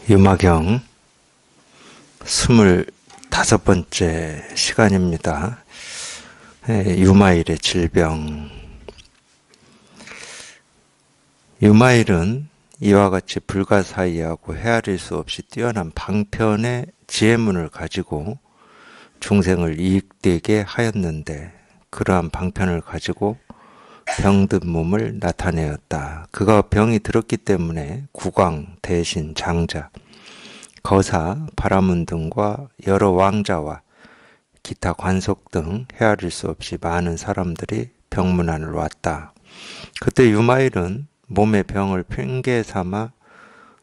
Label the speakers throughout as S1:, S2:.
S1: 유마경 25번째 시간입니다. 유마일의 질병. 유마일은 이와 같이 불가사의하고 헤아릴 수 없이 뛰어난 방편의 지혜문을 가지고 중생을 이익되게 하였는데, 그러한 방편을 가지고 병든 몸을 나타내었다. 그가 병이 들었기 때문에 국왕, 대신, 장자, 거사, 바라문 등과 여러 왕자와 기타 관속 등 헤아릴 수 없이 많은 사람들이 병문안을 왔다. 그때 유마일은 몸의 병을 핑계 삼아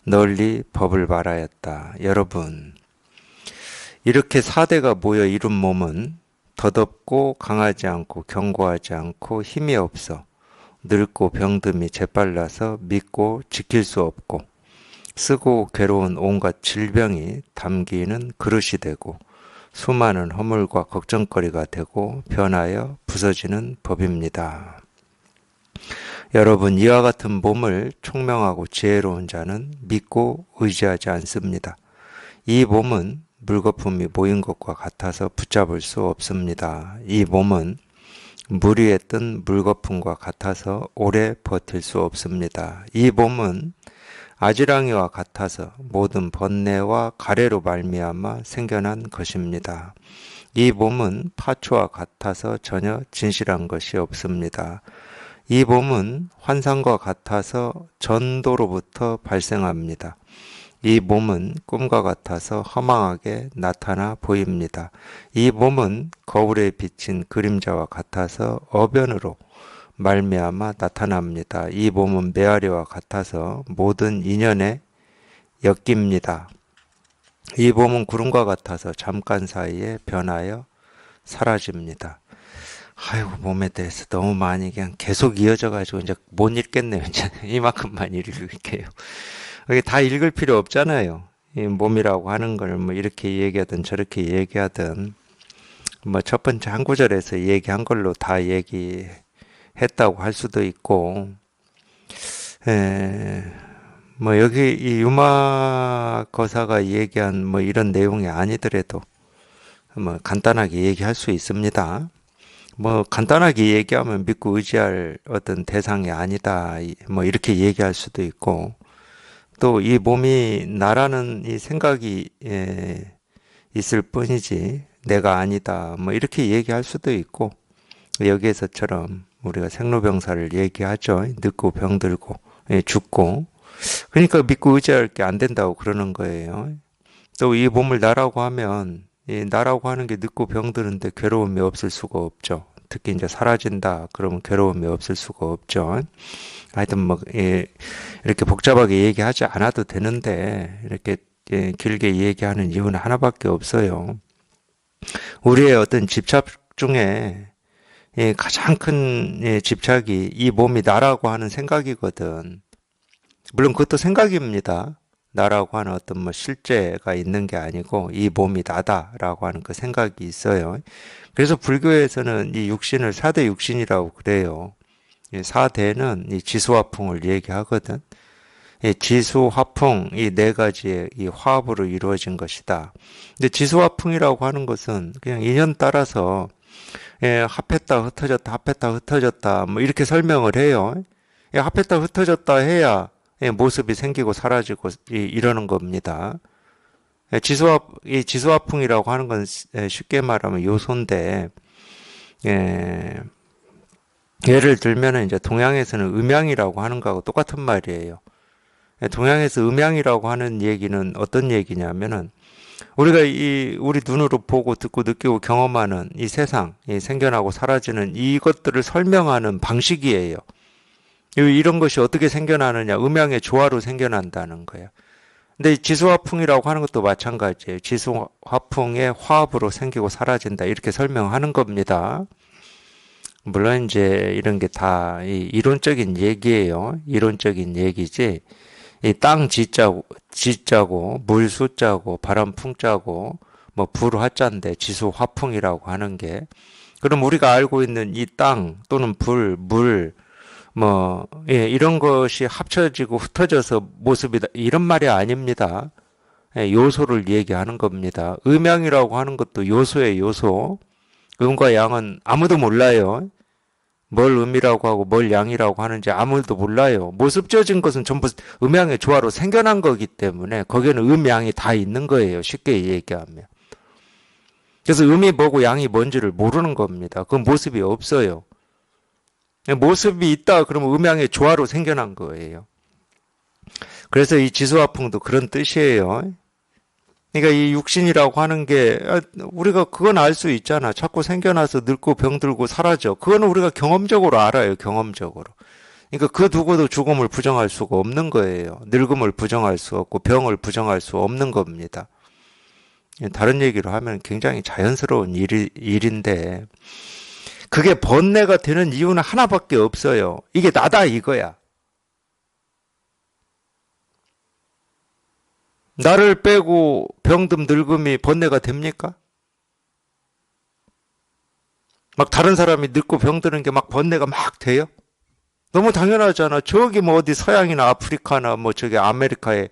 S1: 널리 법을 말하였다. 여러분, 이렇게 4대가 모여 이룬 몸은 더덥고 강하지 않고 견고하지 않고 힘이 없어 늙고 병듦이 재빨라서 믿고 지킬 수 없고 쓰고 괴로운 온갖 질병이 담기는 그릇이 되고 수많은 허물과 걱정거리가 되고 변하여 부서지는 법입니다. 여러분, 이와 같은 몸을 총명하고 지혜로운 자는 믿고 의지하지 않습니다. 이 몸은 물거품이 모인 것과 같아서 붙잡을 수 없습니다. 이 몸은 물 위에 뜬 물거품과 같아서 오래 버틸 수 없습니다. 이 몸은 아지랑이와 같아서 모든 번뇌와 가래로 말미암아 생겨난 것입니다. 이 몸은 파초와 같아서 전혀 진실한 것이 없습니다. 이 몸은 환상과 같아서 전도로부터 발생합니다. 이 몸은 꿈과 같아서 허망하게 나타나 보입니다. 이 몸은 거울에 비친 그림자와 같아서 어변으로 말미암아 나타납니다. 이 몸은 메아리와 같아서 모든 인연에 엮입니다. 이 몸은 구름과 같아서 잠깐 사이에 변하여 사라집니다. 아이고, 몸에 대해서 너무 많이 그냥 계속 이어져가지고 이제 못 읽겠네요. 이제 이만큼만 읽을게요. 이게 다 읽을 필요 없잖아요. 이 몸이라고 하는 걸 뭐 이렇게 얘기하든 저렇게 얘기하든 뭐 첫 번째 한 구절에서 얘기한 걸로 다 얘기했다고 할 수도 있고, 뭐 여기 이 유마 거사가 얘기한 뭐 이런 내용이 아니더라도 뭐 간단하게 얘기할 수 있습니다. 뭐 간단하게 얘기하면 믿고 의지할 어떤 대상이 아니다, 뭐 이렇게 얘기할 수도 있고, 또 이 몸이 나라는 이 생각이 있을 뿐이지 내가 아니다, 뭐 이렇게 얘기할 수도 있고, 여기에서처럼 우리가 생로병사를 얘기하죠. 늙고 병들고 죽고, 그러니까 믿고 의지할 게 안 된다고 그러는 거예요. 또 이 몸을 나라고 하면, 이 나라고 하는 게 늙고 병드는데 괴로움이 없을 수가 없죠. 특히 이제 사라진다 그러면 괴로움이 없을 수가 없죠. 하여튼 뭐 이렇게 복잡하게 얘기하지 않아도 되는데 이렇게 길게 얘기하는 이유는 하나밖에 없어요. 우리의 어떤 집착 중에 가장 큰 집착이 이 몸이 나라고 하는 생각이거든. 물론 그것도 생각입니다. 나라고 하는 어떤 뭐 실제가 있는 게 아니고 이 몸이 나다라고 하는 그 생각이 있어요. 그래서 불교에서는 이 육신을 4대 육신이라고 그래요. 4대는 이 지수화풍을 얘기하거든. 이 지수화풍, 이 네 가지의 이 화합으로 이루어진 것이다. 근데 지수화풍이라고 하는 것은 그냥 인연 따라서 합했다 흩어졌다 합했다 흩어졌다 뭐 이렇게 설명을 해요. 합했다 흩어졌다 해야 모습이 생기고 사라지고 이러는 겁니다. 이 지수화풍이라고 하는 건 쉽게 말하면 요소인데, 예를 들면 이제 동양에서는 음양이라고 하는 거하고 똑같은 말이에요. 동양에서 음양이라고 하는 얘기는 어떤 얘기냐면은 우리가 우리 눈으로 보고 듣고 느끼고 경험하는 이 세상, 이 생겨나고 사라지는 이것들을 설명하는 방식이에요. 이런 것이 어떻게 생겨나느냐, 음양의 조화로 생겨난다는 거예요. 근데 지수화풍이라고 하는 것도 마찬가지예요. 지수화풍의 화합으로 생기고 사라진다, 이렇게 설명하는 겁니다. 물론 이제 이런 게 다 이론적인 얘기예요. 이론적인 얘기지. 이 땅 지자고 물 수자고 바람 풍자고 뭐 불 화자인데 지수 화풍이라고 하는 게, 그럼 우리가 알고 있는 이 땅 또는 불, 물 이런 것이 합쳐지고 흩어져서 모습이다, 이런 말이 아닙니다. 요소를 얘기하는 겁니다. 음양이라고 하는 것도 요소의 요소. 음과 양은 아무도 몰라요. 뭘 음이라고 하고 뭘 양이라고 하는지 아무도 몰라요. 모습지어진 것은 전부 음양의 조화로 생겨난 거기 때문에 거기에는 음양이 다 있는 거예요. 쉽게 얘기하면. 그래서 음이 뭐고 양이 뭔지를 모르는 겁니다. 그 모습이 없어요. 모습이 있다 그러면 음양의 조화로 생겨난 거예요. 그래서 이 지수화풍도 그런 뜻이에요. 그러니까 이 육신이라고 하는 게 우리가 그건 알 수 있잖아. 자꾸 생겨나서 늙고 병들고 사라져. 그거는 우리가 경험적으로 알아요. 경험적으로. 그러니까 그 누구도 죽음을 부정할 수가 없는 거예요. 늙음을 부정할 수 없고 병을 부정할 수 없는 겁니다. 다른 얘기로 하면 굉장히 자연스러운 일인데 그게 번뇌가 되는 이유는 하나밖에 없어요. 이게 나다 이거야. 나를 빼고 병듦 늙음이 번뇌가 됩니까? 막 다른 사람이 늙고 병드는 게 막 번뇌가 막 돼요? 너무 당연하잖아. 저기 뭐 어디 서양이나 아프리카나 뭐 저기 아메리카에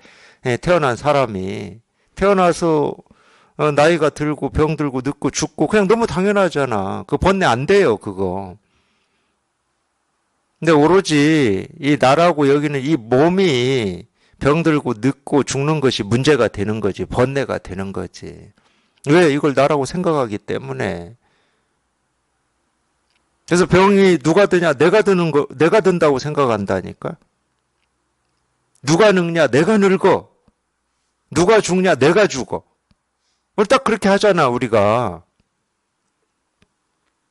S1: 태어난 사람이 태어나서 나이가 들고 병들고 늙고 죽고 그냥 너무 당연하잖아. 그 번뇌 안 돼요, 그거. 근데 오로지 이 나라고 여기는 이 몸이 병들고 늙고 죽는 것이 문제가 되는 거지. 번뇌가 되는 거지. 왜? 이걸 나라고 생각하기 때문에. 그래서 병이 누가 드냐? 내가 드는 거, 내가 든다고 생각한다니까. 누가 늙냐? 내가 늙어. 누가 죽냐? 내가 죽어. 그걸 딱 그렇게 하잖아, 우리가.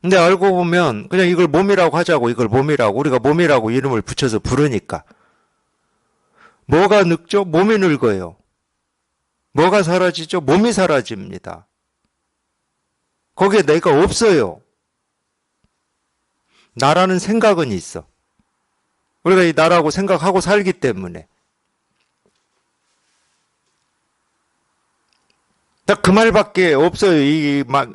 S1: 근데 알고 보면 그냥 이걸 몸이라고 하자고, 이걸 몸이라고. 우리가 몸이라고 이름을 붙여서 부르니까. 뭐가 늙죠? 몸이 늙어요. 뭐가 사라지죠? 몸이 사라집니다. 거기에 내가 없어요. 나라는 생각은 있어. 우리가 이 나라고 생각하고 살기 때문에. 딱 그 말밖에 없어요. 막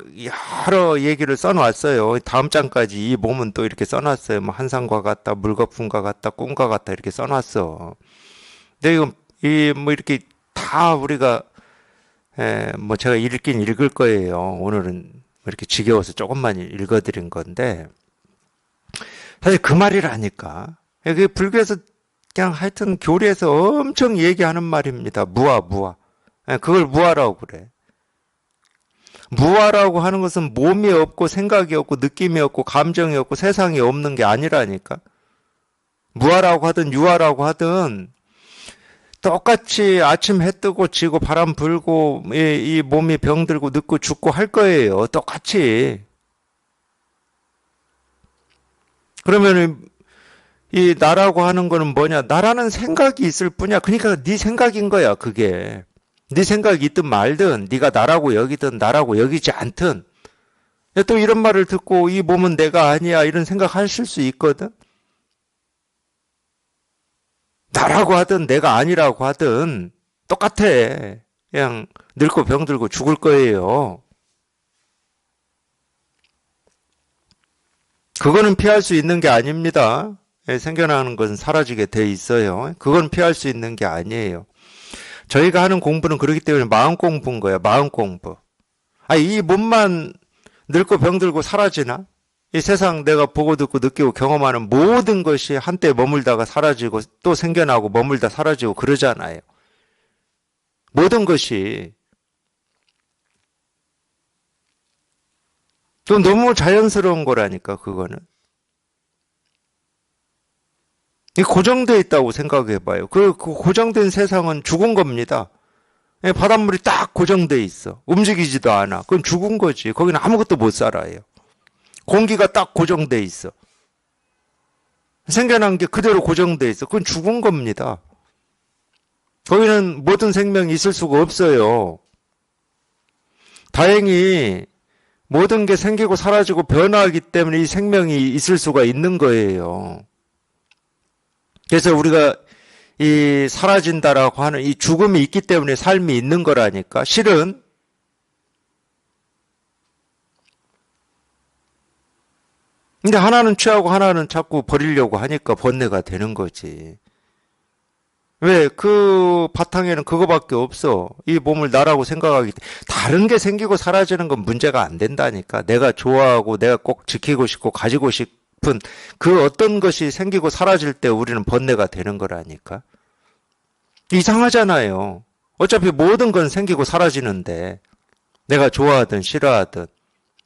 S1: 여러 얘기를 써놨어요. 다음 장까지 이 몸은 또 이렇게 써놨어요. 뭐 한상과 같다, 물거품과 같다, 꿈과 같다 이렇게 써놨어. 근데 이거 뭐 이렇게 다 우리가 뭐 제가 읽긴 읽을 거예요. 오늘은 이렇게 지겨워서 조금만 읽어드린 건데 사실 그 말이라니까. 이게 불교에서 그냥 하여튼 교리에서 엄청 얘기하는 말입니다. 무아. 그걸 무아라고 그래. 무아라고 하는 것은 몸이 없고 생각이 없고 느낌이 없고 감정이 없고 세상이 없는 게 아니라니까. 무아라고 하든 유아라고 하든 똑같이 아침 해 뜨고 지고 바람 불고 이 몸이 병들고 늙고 죽고 할 거예요. 똑같이. 그러면 이 나라고 하는 거는 뭐냐? 나라는 생각이 있을 뿐이야. 그러니까 네 생각인 거야, 그게. 네 생각이 있든 말든 네가 나라고 여기든 나라고 여기지 않든 또 이런 말을 듣고 이 몸은 내가 아니야 이런 생각하실 수 있거든. 나라고 하든 내가 아니라고 하든 똑같아. 그냥 늙고 병들고 죽을 거예요. 그거는 피할 수 있는 게 아닙니다. 생겨나는 것은 사라지게 돼 있어요. 그건 피할 수 있는 게 아니에요. 저희가 하는 공부는 그렇기 때문에 마음 공부인 거예요. 마음 공부. 이 몸만 늙고 병들고 사라지나? 이 세상 내가 보고 듣고 느끼고 경험하는 모든 것이 한때 머물다가 사라지고 또 생겨나고 머물다 사라지고 그러잖아요. 모든 것이. 또 너무 자연스러운 거라니까 그거는. 고정되어 있다고 생각해 봐요. 그 고정된 세상은 죽은 겁니다. 바닷물이 딱 고정되어 있어. 움직이지도 않아. 그건 죽은 거지. 거기는 아무것도 못 살아요. 공기가 딱 고정되어 있어. 생겨난 게 그대로 고정되어 있어. 그건 죽은 겁니다. 거기는 모든 생명이 있을 수가 없어요. 다행히 모든 게 생기고 사라지고 변화하기 때문에 이 생명이 있을 수가 있는 거예요. 그래서 우리가 이 사라진다라고 하는 이 죽음이 있기 때문에 삶이 있는 거라니까. 실은 근데 하나는 취하고 하나는 자꾸 버리려고 하니까 번뇌가 되는 거지. 왜? 그 바탕에는 그거밖에 없어. 이 몸을 나라고 생각하기 때문에. 다른 게 생기고 사라지는 건 문제가 안 된다니까. 내가 좋아하고 내가 꼭 지키고 싶고 가지고 싶은 그 어떤 것이 생기고 사라질 때 우리는 번뇌가 되는 거라니까. 이상하잖아요. 어차피 모든 건 생기고 사라지는데 내가 좋아하든 싫어하든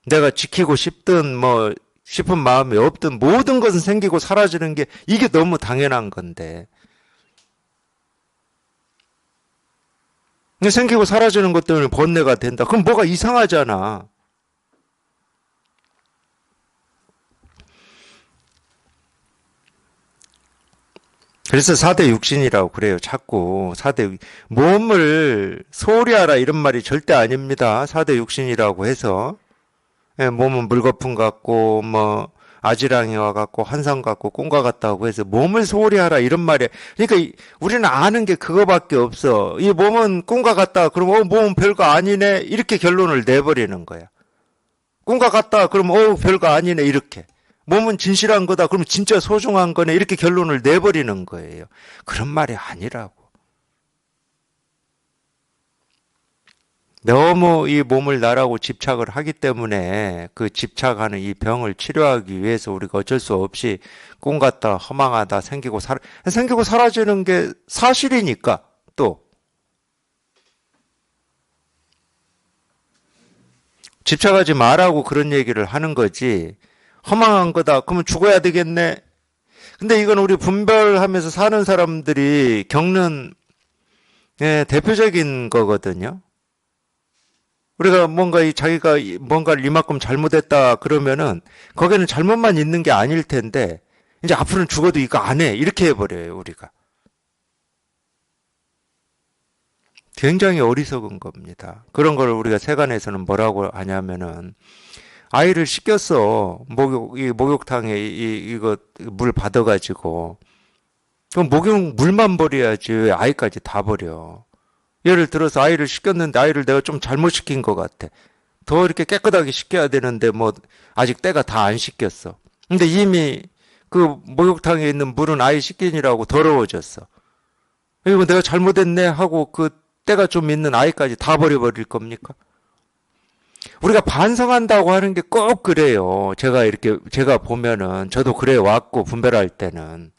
S1: 내가 지키고 싶든 뭐 싶은 마음이 없든 모든 것은 생기고 사라지는 게 이게 너무 당연한 건데 생기고 사라지는 것 때문에 번뇌가 된다. 그럼 뭐가 이상하잖아. 그래서 4대 육신이라고 그래요. 자꾸 4대 몸을 소홀히 하라 이런 말이 절대 아닙니다. 4대 육신이라고 해서 예, 몸은 물거품 같고 뭐 아지랑이와 같고 환상 같고 꿈과 같다고 해서 몸을 소홀히 하라 이런 말이에요. 그러니까 우리는 아는 게 그거밖에 없어. 이 몸은 꿈과 같다. 그럼 몸은 별거 아니네. 이렇게 결론을 내버리는 거야. 꿈과 같다. 그럼 별거 아니네. 이렇게. 몸은 진실한 거다. 그럼 진짜 소중한 거네. 이렇게 결론을 내버리는 거예요. 그런 말이 아니라고. 너무 이 몸을 나라고 집착을 하기 때문에 그 집착하는 이 병을 치료하기 위해서 우리가 어쩔 수 없이 꿈 같다, 허망하다, 생기고 사라지는 게 사실이니까 또 집착하지 말라고 그런 얘기를 하는 거지. 허망한 거다. 그러면 죽어야 되겠네. 근데 이건 우리 분별하면서 사는 사람들이 겪는 대표적인 거거든요. 우리가 자기가 뭔가를 이만큼 잘못했다 그러면은 거기는 잘못만 있는 게 아닐 텐데 이제 앞으로는 죽어도 이거 안 해. 이렇게 해버려요, 우리가. 굉장히 어리석은 겁니다. 그런 걸 우리가 세간에서는 뭐라고 하냐면은 아이를 시켰어. 목욕탕에 이거 물 받아가지고. 그럼 물만 버려야지. 왜 아이까지 다 버려. 예를 들어서 아이를 시켰는데 아이를 내가 좀 잘못 시킨 것 같아. 더 이렇게 깨끗하게 시켜야 되는데 뭐 아직 때가 다 안 씻겼어. 근데 이미 그 목욕탕에 있는 물은 아이 씻기느라고 더러워졌어. 이거 내가 잘못했네 하고 그 때가 좀 있는 아이까지 다 버려버릴 겁니까? 우리가 반성한다고 하는 게 꼭 그래요. 제가 보면은 저도 그래 왔고 분별할 때는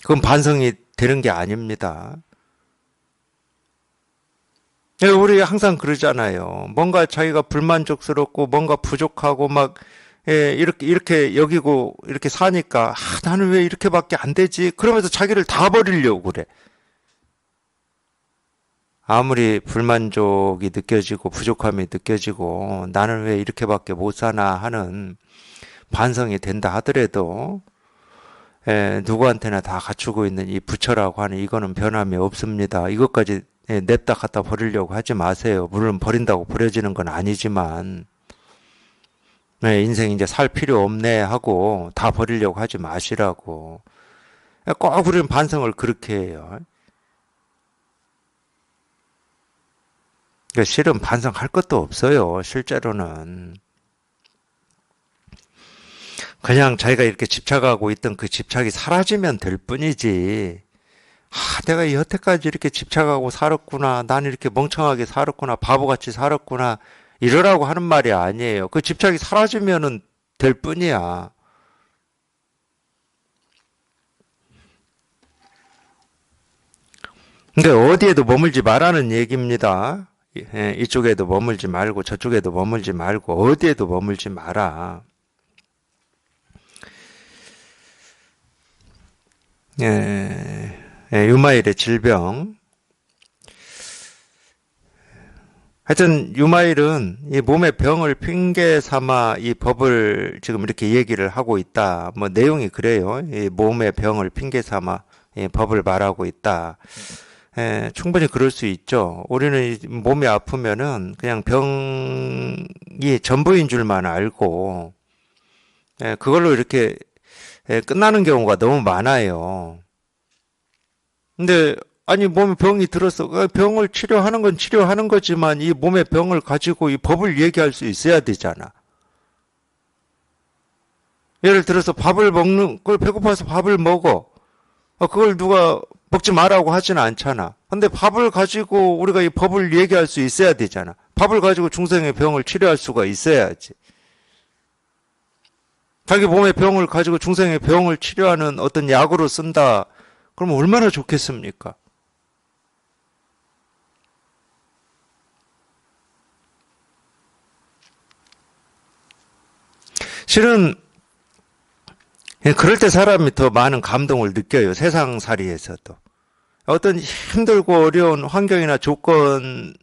S1: 그건 반성이 되는 게 아닙니다. 우리 항상 그러잖아요. 뭔가 자기가 불만족스럽고 뭔가 부족하고 막 이렇게 여기고 이렇게 사니까 나는 왜 이렇게밖에 안 되지? 그러면서 자기를 다 버리려고 그래. 아무리 불만족이 느껴지고 부족함이 느껴지고 나는 왜 이렇게밖에 못 사나 하는 반성이 된다 하더라도 누구한테나 다 갖추고 있는 이 부처라고 하는 이거는 변함이 없습니다. 이것까지 냅다 갖다 버리려고 하지 마세요. 물론 버린다고 버려지는 건 아니지만 인생 이제 살 필요 없네 하고 다 버리려고 하지 마시라고. 꼭 우리는 반성을 그렇게 해요. 그러니까 실은 반성할 것도 없어요. 실제로는. 그냥 자기가 이렇게 집착하고 있던 그 집착이 사라지면 될 뿐이지. 내가 여태까지 이렇게 집착하고 살았구나. 난 이렇게 멍청하게 살았구나. 바보같이 살았구나. 이러라고 하는 말이 아니에요. 그 집착이 사라지면은 될 뿐이야. 그러니까 어디에도 머물지 말라는 얘기입니다. 이쪽에도 머물지 말고 저쪽에도 머물지 말고 어디에도 머물지 마라. 유마일의 질병. 하여튼 유마일은 이 몸의 병을 핑계 삼아 이 법을 지금 이렇게 얘기를 하고 있다. 뭐 내용이 그래요. 이 몸의 병을 핑계 삼아 이 법을 말하고 있다. 충분히 그럴 수 있죠. 우리는 몸이 아프면은 그냥 병이 전부인 줄만 알고 그걸로 이렇게 끝나는 경우가 너무 많아요. 근데 아니 몸에 병이 들었어. 병을 치료하는 건 치료하는 거지만 이 몸의 병을 가지고 이 법을 얘기할 수 있어야 되잖아. 예를 들어서 밥을 먹는 걸 배고파서 밥을 먹어. 그걸 누가 먹지 말라고 하지는 않잖아. 근데 밥을 가지고 우리가 이 법을 얘기할 수 있어야 되잖아. 밥을 가지고 중생의 병을 치료할 수가 있어야지. 자기 몸의 병을 가지고 중생의 병을 치료하는 어떤 약으로 쓴다. 그러면 얼마나 좋겠습니까? 실은 그럴 때 사람이 더 많은 감동을 느껴요. 세상살이에서도. 어떤 힘들고 어려운 환경이나 조건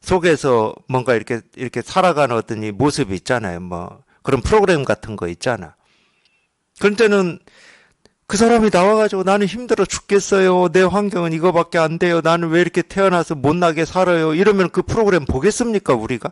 S1: 속에서 뭔가 이렇게 살아가는 어떤 이 모습이 있잖아요. 뭐 그런 프로그램 같은 거 있잖아. 그런 때는 그 사람이 나와가지고 나는 힘들어 죽겠어요. 내 환경은 이거밖에 안 돼요. 나는 왜 이렇게 태어나서 못나게 살아요. 이러면 그 프로그램 보겠습니까, 우리가?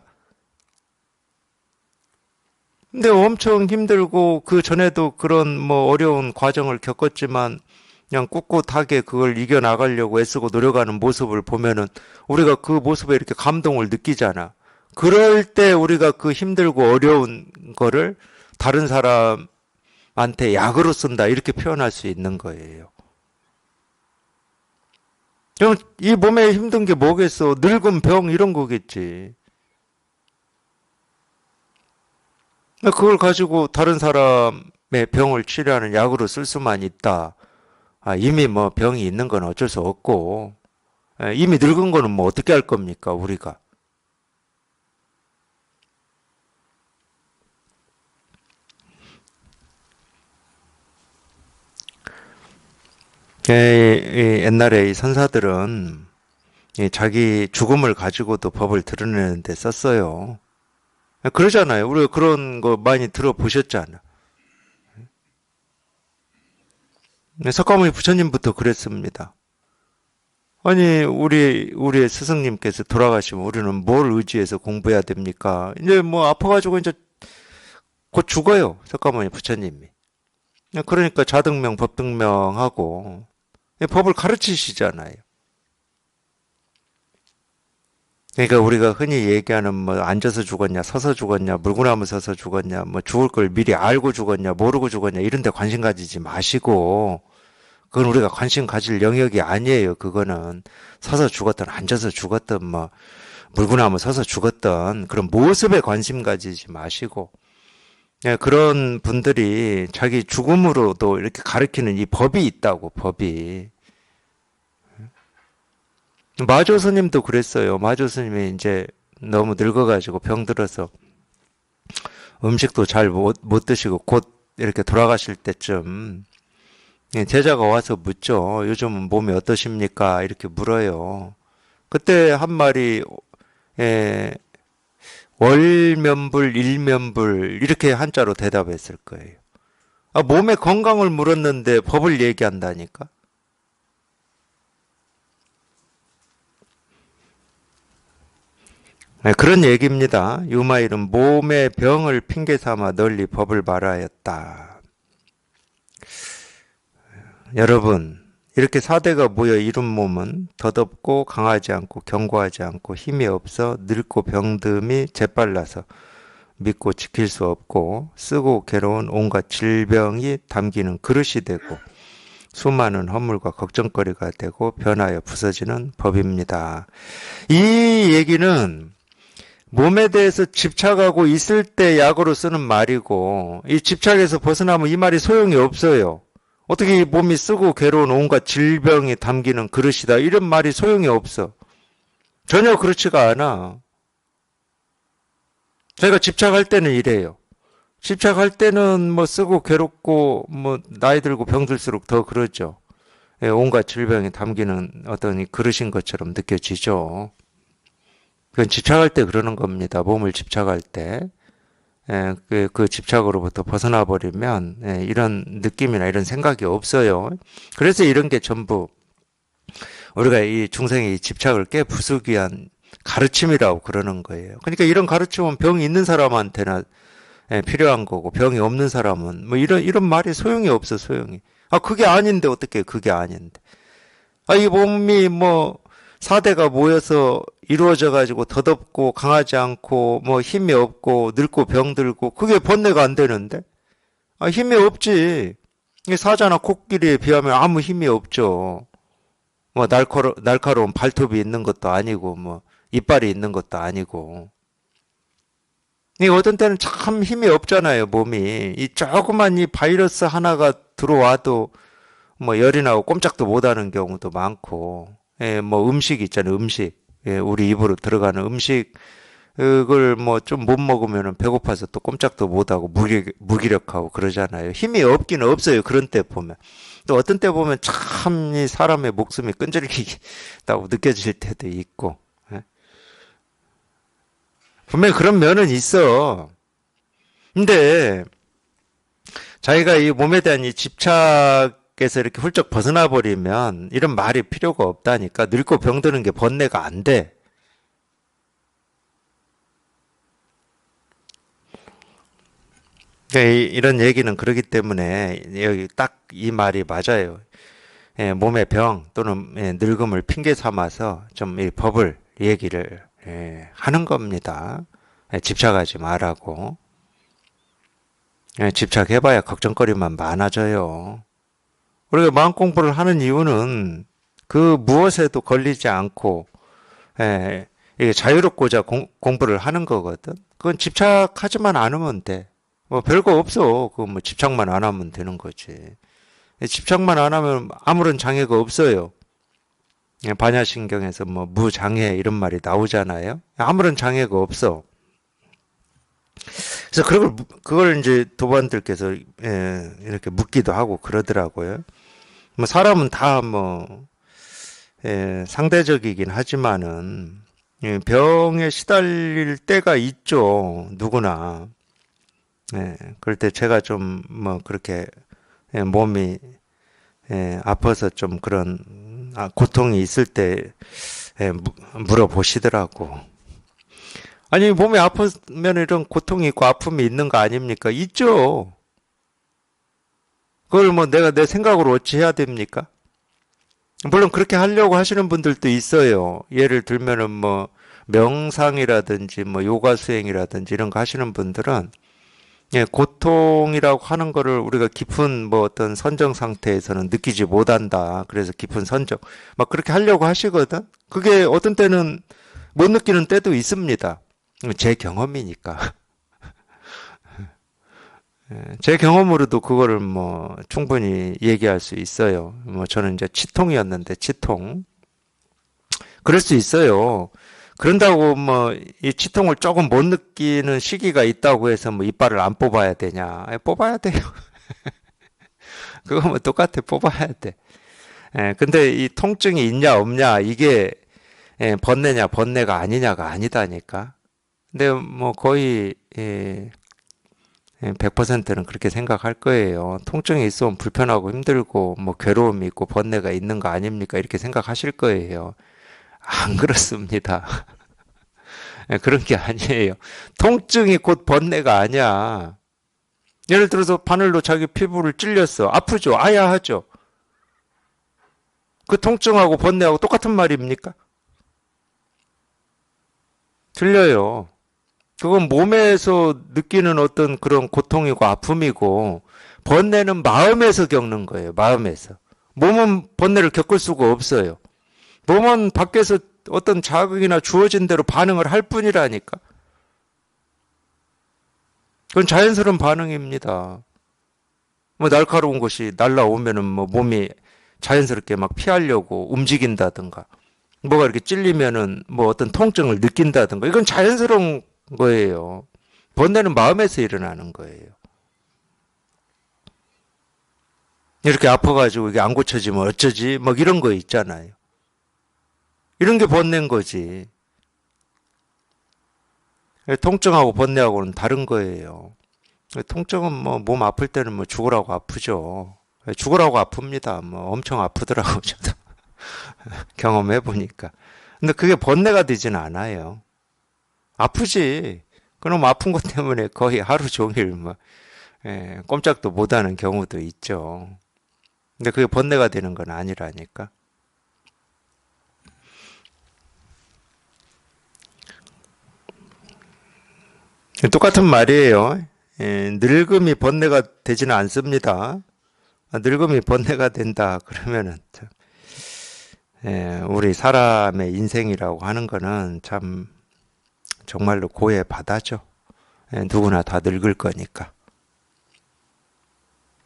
S1: 근데 엄청 힘들고 그 전에도 그런 뭐 어려운 과정을 겪었지만 그냥 꿋꿋하게 그걸 이겨나가려고 애쓰고 노력하는 모습을 보면은 우리가 그 모습에 이렇게 감동을 느끼잖아. 그럴 때 우리가 그 힘들고 어려운 거를 다른 사람한테 약으로 쓴다 이렇게 표현할 수 있는 거예요. 그럼 이 몸에 힘든 게 뭐겠어? 늙은 병 이런 거겠지. 그걸 가지고 다른 사람의 병을 치료하는 약으로 쓸 수만 있다. 이미 뭐 병이 있는 건 어쩔 수 없고, 이미 늙은 거는 뭐 어떻게 할 겁니까, 우리가. 옛날에 이 선사들은 자기 죽음을 가지고도 법을 드러내는 데 썼어요. 그러잖아요. 우리가 그런 거 많이 들어보셨잖아. 석가모니 부처님부터 그랬습니다. 아니, 우리의 스승님께서 돌아가시면 우리는 뭘 의지해서 공부해야 됩니까? 이제 뭐 아파가지고 이제 곧 죽어요. 석가모니 부처님이. 그러니까 자등명, 법등명하고 법을 가르치시잖아요. 그러니까 우리가 흔히 얘기하는 뭐 앉아서 죽었냐, 서서 죽었냐, 물구나무 서서 죽었냐, 뭐 죽을 걸 미리 알고 죽었냐, 모르고 죽었냐 이런 데 관심 가지지 마시고 그건 우리가 관심 가질 영역이 아니에요. 그거는 서서 죽었든 앉아서 죽었든 뭐 물구나무 서서 죽었든 그런 모습에 관심 가지지 마시고 그런 분들이 자기 죽음으로도 이렇게 가르치는 이 법이 있다고 법이. 마조 스님도 그랬어요. 마조 스님이 이제 너무 늙어가지고 병들어서 음식도 잘 못 드시고 곧 이렇게 돌아가실 때쯤 제자가 와서 묻죠. 요즘은 몸이 어떠십니까? 이렇게 물어요. 그때 한 말이 예, 월면불, 일면불 이렇게 한자로 대답했을 거예요. 몸의 건강을 물었는데 법을 얘기한다니까? 그런 얘기입니다. 유마일은 몸의 병을 핑계 삼아 널리 법을 말하였다. 여러분, 이렇게 사대가 모여 이룬 몸은 더덥고 강하지 않고 견고하지 않고 힘이 없어 늙고 병듦이 재빨라서 믿고 지킬 수 없고 쓰고 괴로운 온갖 질병이 담기는 그릇이 되고 수많은 허물과 걱정거리가 되고 변하여 부서지는 법입니다. 이 얘기는 몸에 대해서 집착하고 있을 때 약으로 쓰는 말이고 이 집착에서 벗어나면 이 말이 소용이 없어요. 어떻게 몸이 쓰고 괴로운 온갖 질병이 담기는 그릇이다. 이런 말이 소용이 없어. 전혀 그렇지가 않아. 저희가 집착할 때는 이래요. 집착할 때는 뭐 쓰고 괴롭고 뭐 나이 들고 병 들수록 더 그러죠. 온갖 질병이 담기는 어떤 그릇인 것처럼 느껴지죠. 그건 집착할 때 그러는 겁니다. 몸을 집착할 때. 그 집착으로부터 벗어나 버리면 이런 느낌이나 이런 생각이 없어요. 그래서 이런 게 전부 우리가 이 중생의 이 집착을 깨 부수기 위한 가르침이라고 그러는 거예요. 그러니까 이런 가르침은 병이 있는 사람한테나 필요한 거고 병이 없는 사람은 뭐 이런 말이 소용이 없어 소용이. 그게 아닌데 어떻게 그게 아닌데. 이 몸이 뭐 사대가 모여서 이루어져 가지고 더덥고 강하지 않고 뭐 힘이 없고 늙고 병들고 그게 번뇌가 안 되는데 힘이 없지. 이 사자나 코끼리에 비하면 아무 힘이 없죠. 뭐 날카로운 발톱이 있는 것도 아니고 뭐 이빨이 있는 것도 아니고. 이 어떤 때는 참 힘이 없잖아요, 몸이. 이 조그만 이 바이러스 하나가 들어와도 뭐 열이 나고 꼼짝도 못 하는 경우도 많고. 예, 뭐 음식 있잖아요, 음식. 예, 우리 입으로 들어가는 음식 그걸 뭐 좀 못 먹으면 배고파서 또 꼼짝도 못 하고 무기력하고 그러잖아요. 힘이 없기는 없어요. 그런 때 보면. 또 어떤 때 보면 참 이 사람의 목숨이 끈질기다고 느껴질 때도 있고. 예. 분명히 그런 면은 있어. 근데 자기가 이 몸에 대한 이 집착에서 이렇게 훌쩍 벗어나 버리면 이런 말이 필요가 없다니까. 늙고 병드는 게 번뇌가 안 돼. 그러니까 이런 얘기는 그러기 때문에 여기 딱 이 말이 맞아요. 예, 몸의 병 또는 늙음을 핑계 삼아서 좀 이 법을 얘기를 하는 겁니다. 집착하지 말라고. 집착해봐야 걱정거리만 많아져요. 우리가 마음 공부를 하는 이유는 그 무엇에도 걸리지 않고 이게 자유롭고자 공부를 하는 거거든. 그건 집착하지만 않으면 돼. 뭐 별거 없어. 그 뭐 집착만 안 하면 되는 거지. 집착만 안 하면 아무런 장애가 없어요. 반야신경에서 뭐 무장애 이런 말이 나오잖아요. 아무런 장애가 없어. 그래서 그걸 이제 도반들께서 이렇게 묻기도 하고 그러더라고요. 뭐 사람은 다 뭐 상대적이긴 하지만은 병에 시달릴 때가 있죠. 누구나. 그럴 때 제가 좀 뭐 그렇게 몸이 아파서 좀 그런 고통이 있을 때 물어보시더라고. 아니 몸이 아프면 이런 고통이 있고 아픔이 있는 거 아닙니까? 있죠. 그걸 뭐 내가 내 생각으로 어찌 해야 됩니까? 물론 그렇게 하려고 하시는 분들도 있어요. 예를 들면은 뭐 명상이라든지 뭐 요가 수행이라든지 이런 거 하시는 분들은 고통이라고 하는 거를 우리가 깊은 뭐 어떤 선정 상태에서는 느끼지 못한다. 그래서 깊은 선정. 막 그렇게 하려고 하시거든. 그게 어떤 때는 못 느끼는 때도 있습니다. 제 경험이니까. 제 경험으로도 그거를 뭐 충분히 얘기할 수 있어요. 뭐 저는 이제 치통이었는데 치통. 그럴 수 있어요. 그런다고 뭐 이 치통을 조금 못 느끼는 시기가 있다고 해서 뭐 이빨을 안 뽑아야 되냐? 뽑아야 돼요. 그거 뭐 똑같아 뽑아야 돼. 근데 이 통증이 있냐 없냐 이게 번뇌냐 번뇌가 아니냐가 아니다니까. 근데 뭐 거의 100%는 그렇게 생각할 거예요. 통증이 있으면 불편하고 힘들고 뭐 괴로움이 있고 번뇌가 있는 거 아닙니까? 이렇게 생각하실 거예요. 안 그렇습니다. 그런 게 아니에요. 통증이 곧 번뇌가 아니야. 예를 들어서 바늘로 자기 피부를 찔렸어. 아프죠? 아야하죠? 그 통증하고 번뇌하고 똑같은 말입니까? 틀려요. 그건 몸에서 느끼는 어떤 그런 고통이고 아픔이고 번뇌는 마음에서 겪는 거예요. 마음에서. 몸은 번뇌를 겪을 수가 없어요. 몸은 밖에서 어떤 자극이나 주어진 대로 반응을 할 뿐이라니까. 그건 자연스러운 반응입니다. 뭐 날카로운 것이 날라오면은 뭐 몸이 자연스럽게 막 피하려고 움직인다든가 뭐가 이렇게 찔리면은 뭐 어떤 통증을 느낀다든가 이건 자연스러운 거예요. 번뇌는 마음에서 일어나는 거예요. 이렇게 아파가지고 이게 안 고쳐지면 어쩌지? 막 이런 거 있잖아요. 이런 게 번뇌인 거지. 통증하고 번뇌하고는 다른 거예요. 통증은 뭐 몸 아플 때는 뭐 죽으라고 아프죠. 죽으라고 아픕니다. 뭐 엄청 아프더라고 저도 경험해 보니까. 근데 그게 번뇌가 되진 않아요. 아프지. 그럼 아픈 것 때문에 거의 하루 종일 뭐 꼼짝도 못하는 경우도 있죠. 근데 그게 번뇌가 되는 건 아니라니까. 똑같은 말이에요. 늙음이 번뇌가 되지는 않습니다. 늙음이 번뇌가 된다 그러면은 참, 우리 사람의 인생이라고 하는 거는 참 정말로 고해 바다죠. 누구나 다 늙을 거니까.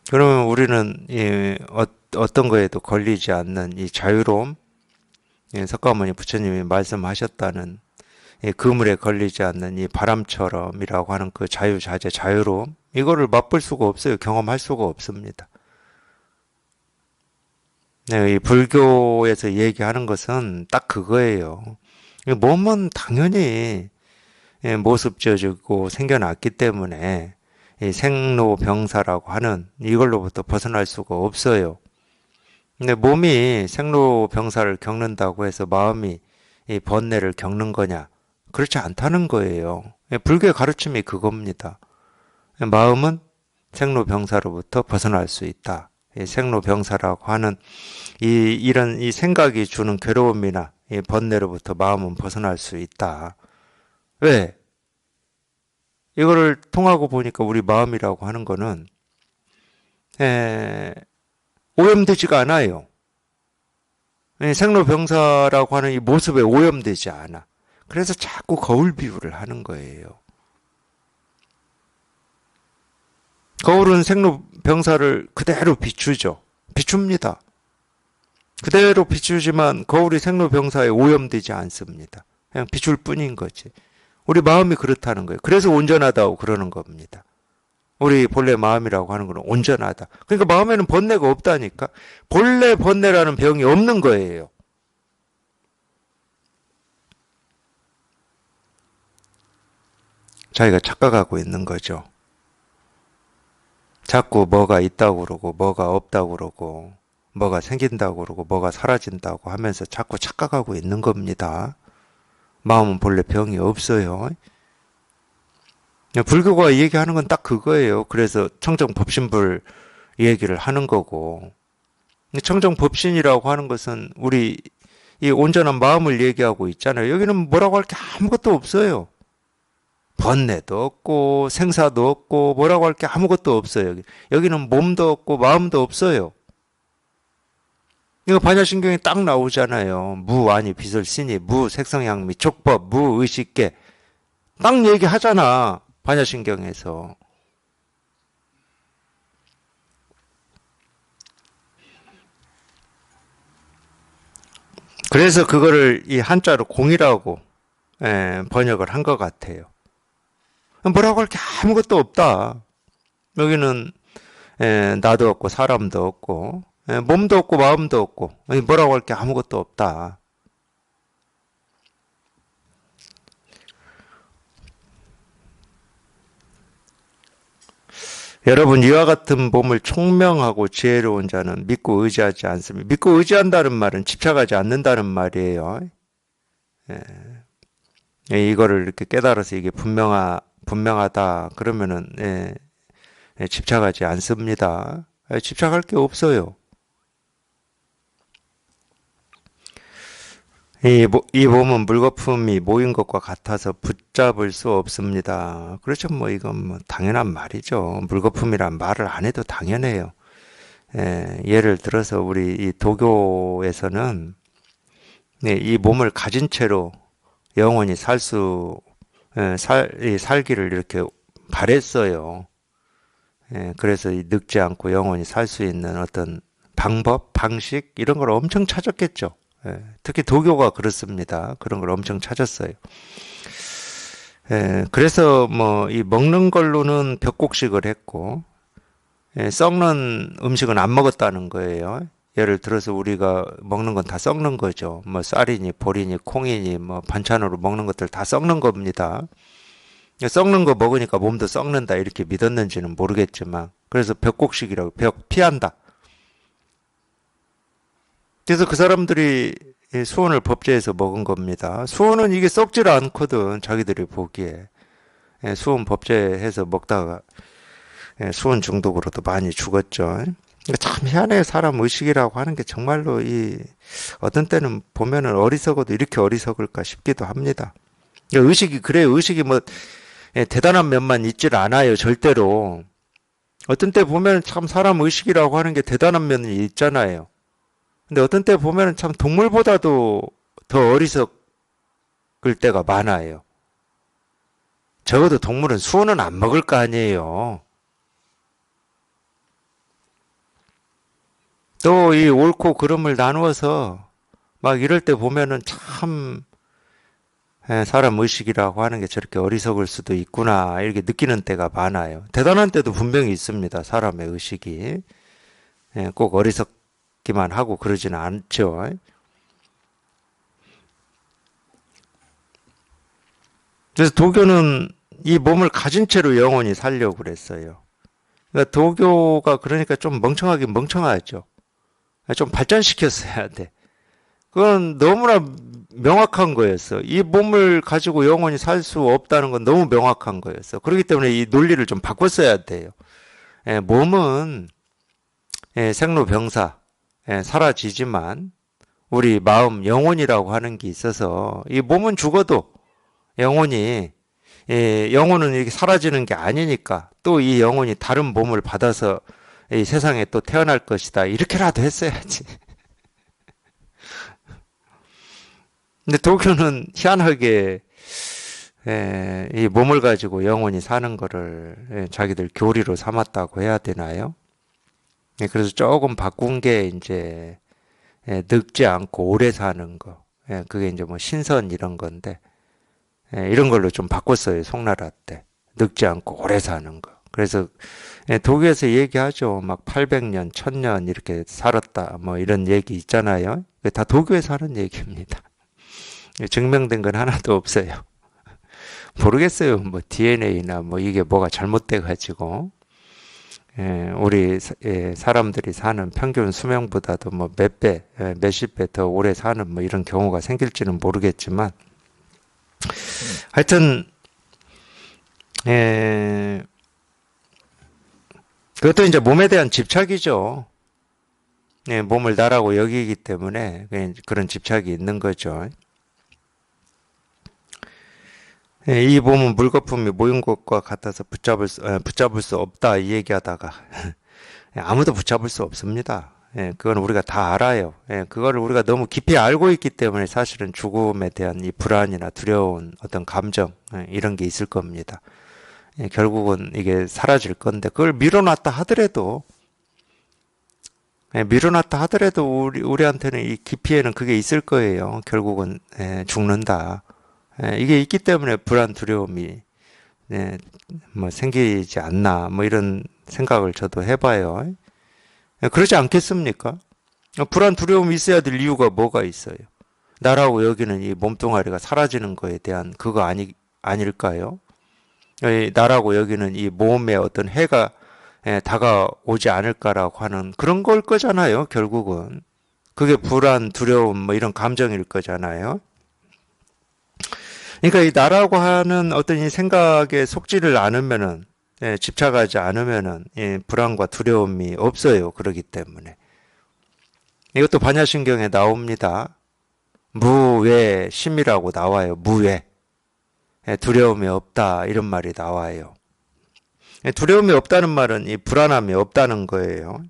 S1: 그러면 우리는 어떤 거에도 걸리지 않는 이 자유로움, 석가모니 부처님이 말씀하셨다는 그물에 걸리지 않는 이 바람처럼이라고 하는 그 자유자재, 자유로움, 이거를 맛볼 수가 없어요. 경험할 수가 없습니다. 이 불교에서 얘기하는 것은 딱 그거예요. 몸은 당연히 모습 지어지고 생겨났기 때문에 이 생로병사라고 하는 이걸로부터 벗어날 수가 없어요. 근데 몸이 생로병사를 겪는다고 해서 마음이 이 번뇌를 겪는 거냐? 그렇지 않다는 거예요. 불교의 가르침이 그겁니다. 마음은 생로병사로부터 벗어날 수 있다. 이 생로병사라고 하는 이런 이 생각이 주는 괴로움이나 이 번뇌로부터 마음은 벗어날 수 있다. 왜? 이거를 통하고 보니까 우리 마음이라고 하는 거는 오염되지가 않아요. 생로병사라고 하는 이 모습에 오염되지 않아. 그래서 자꾸 거울 비유를 하는 거예요. 거울은 생로병사를 그대로 비추죠. 비춥니다. 그대로 비추지만 거울이 생로병사에 오염되지 않습니다. 그냥 비출 뿐인 거지. 우리 마음이 그렇다는 거예요. 그래서 온전하다고 그러는 겁니다. 우리 본래 마음이라고 하는 건 온전하다. 그러니까 마음에는 번뇌가 없다니까. 본래 번뇌라는 병이 없는 거예요. 자기가 착각하고 있는 거죠. 자꾸 뭐가 있다고 그러고 뭐가 없다고 그러고 뭐가 생긴다고 그러고 뭐가 사라진다고 하면서 자꾸 착각하고 있는 겁니다. 마음은 본래 병이 없어요. 불교가 얘기하는 건 딱 그거예요. 그래서 청정법신불 얘기를 하는 거고, 청정법신이라고 하는 것은 우리 이 온전한 마음을 얘기하고 있잖아요. 여기는 뭐라고 할 게 아무것도 없어요. 번뇌도 없고 생사도 없고 뭐라고 할 게 아무것도 없어요. 여기는 몸도 없고 마음도 없어요. 이거 반야신경에 딱 나오잖아요. 무 아니 빛을 쓰니 무 색성향미 촉법 무 의식계 딱 얘기하잖아. 반야신경에서. 그래서 그거를 이 한자로 공이라고 번역을 한 것 같아요. 뭐라고 할 게 아무것도 없다. 여기는 나도 없고 사람도 없고 몸도 없고 마음도 없고 뭐라고 할 게 아무것도 없다. 여러분 이와 같은 몸을 총명하고 지혜로운 자는 믿고 의지하지 않습니다. 믿고 의지한다는 말은 집착하지 않는다는 말이에요. 이거를 이렇게 깨달아서 이게 분명하다 그러면은 집착하지 않습니다. 집착할 게 없어요. 이 몸은 물거품이 모인 것과 같아서 붙잡을 수 없습니다. 그렇죠. 뭐 이건 뭐 당연한 말이죠. 물거품이란 말을 안 해도 당연해요. 예를 들어서 우리 이 도교에서는 이 몸을 가진 채로 영원히 살기를 이렇게 바랬어요. 그래서 늙지 않고 영원히 살 수 있는 어떤 방법, 방식 이런 걸 엄청 찾았겠죠. 특히 도교가 그렇습니다. 그런 걸 엄청 찾았어요. 그래서 뭐 이 먹는 걸로는 벽곡식을 했고 썩는 음식은 안 먹었다는 거예요. 예를 들어서 우리가 먹는 건 다 썩는 거죠. 뭐 쌀이니 보리니 콩이니 뭐 반찬으로 먹는 것들 다 썩는 겁니다. 썩는 거 먹으니까 몸도 썩는다 이렇게 믿었는지는 모르겠지만 그래서 벽곡식이라고 벽 피한다. 그래서 그 사람들이 수원을 법제해서 먹은 겁니다. 수원은 이게 썩질 않거든. 자기들이 보기에. 수원 법제해서 먹다가 수원 중독으로도 많이 죽었죠. 참 희한해요. 사람 의식이라고 하는 게 정말로 어떤 때는 보면은 어리석어도 이렇게 어리석을까 싶기도 합니다. 의식이 그래요. 의식이 뭐 대단한 면만 있질 않아요. 절대로. 어떤 때 보면 참 사람 의식이라고 하는 게 대단한 면이 있잖아요. 근데 어떤 때 보면 참 동물보다도 더 어리석을 때가 많아요. 적어도 동물은 수어는 안 먹을 거 아니에요. 또 이 옳고 그름을 나누어서 막 이럴 때 보면은 참 사람 의식이라고 하는 게 저렇게 어리석을 수도 있구나 이렇게 느끼는 때가 많아요. 대단한 때도 분명히 있습니다. 사람의 의식이. 꼭 어리석기만 하고 그러지는 않죠. 그래서 도교는 이 몸을 가진 채로 영원히 살려고 그랬어요. 그러니까 도교가 그러니까 좀 멍청하긴 멍청하죠. 좀 발전시켰어야 돼. 그건 너무나 명확한 거였어. 이 몸을 가지고 영원히 살 수 없다는 건 너무 명확한 거였어. 그렇기 때문에 이 논리를 좀 바꿨어야 돼요. 몸은 생로병사, 사라지지만 우리 마음 영혼이라고 하는 게 있어서 이 몸은 죽어도 영혼이 영혼은 이렇게 사라지는 게 아니니까 또 이 영혼이 다른 몸을 받아서 이 세상에 또 태어날 것이다. 이렇게라도 했어야지. 근데 도교는 희한하게 이 몸을 가지고 영혼이 사는 거를 자기들 교리로 삼았다고 해야 되나요? 그래서 조금 바꾼 게 이제 늙지 않고 오래 사는 거. 그게 이제 뭐 신선 이런 건데 이런 걸로 좀 바꿨어요. 송나라 때. 늙지 않고 오래 사는 거. 그래서 도교에서 얘기하죠. 막 800년, 1000년 이렇게 살았다. 뭐 이런 얘기 있잖아요. 다 도교에서 하는 얘기입니다. 증명된 건 하나도 없어요. 모르겠어요. 뭐 DNA나 뭐 이게 뭐가 잘못돼 가지고 우리 사람들이 사는 평균 수명보다도 뭐 몇 배, 몇십 배 더 오래 사는 뭐 이런 경우가 생길지는 모르겠지만 하여튼 그것도 이제 몸에 대한 집착이죠. 몸을 나라고 여기기 때문에 그런 집착이 있는 거죠. 이 몸은 물거품이 모인 것과 같아서 붙잡을 수 없다 이 얘기하다가 아무도 붙잡을 수 없습니다. 그건 우리가 다 알아요. 그거를 우리가 너무 깊이 알고 있기 때문에 사실은 죽음에 대한 이 불안이나 두려운 어떤 감정 이런 게 있을 겁니다. 결국은 이게 사라질 건데 그걸 밀어놨다 하더라도 우리한테는 이 깊이에는 그게 있을 거예요. 결국은 죽는다. 이게 있기 때문에 불안 두려움이 뭐 생기지 않나 뭐 이런 생각을 저도 해봐요. 그러지 않겠습니까? 불안 두려움이 있어야 될 이유가 뭐가 있어요? 나라고 여기는 이 몸뚱아리가 사라지는 거에 대한 그거 아닐까요? 나라고 여기는 이 몸에 어떤 해가 다가오지 않을까라고 하는 그런 걸 거잖아요. 결국은 그게 불안 두려움 뭐 이런 감정일 거잖아요. 그러니까 이 나라고 하는 어떤 이 생각에 속지를 않으면은 집착하지 않으면은 불안과 두려움이 없어요. 그렇기 때문에 이것도 반야신경에 나옵니다. 무외심이라고 나와요. 무외 두려움이 없다 이런 말이 나와요. 두려움이 없다는 말은 이 불안함이 없다는 거예요.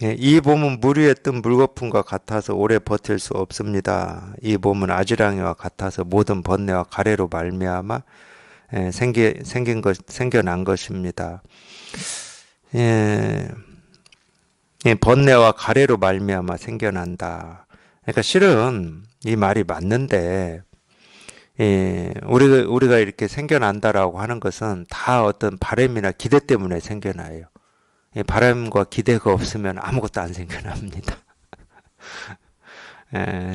S1: 이 몸은 물 위에 뜬 물거품과 같아서 오래 버틸 수 없습니다. 이 몸은 아지랑이와 같아서 모든 번뇌와 가래로 말미암아 생겨난 것입니다. 번뇌와 가래로 말미암아 생겨난다. 그러니까 실은 이 말이 맞는데 우리가 이렇게 생겨난다라고 하는 것은 다 어떤 바람이나 기대 때문에 생겨나요. 바람과 기대가 없으면 아무것도 안 생겨납니다.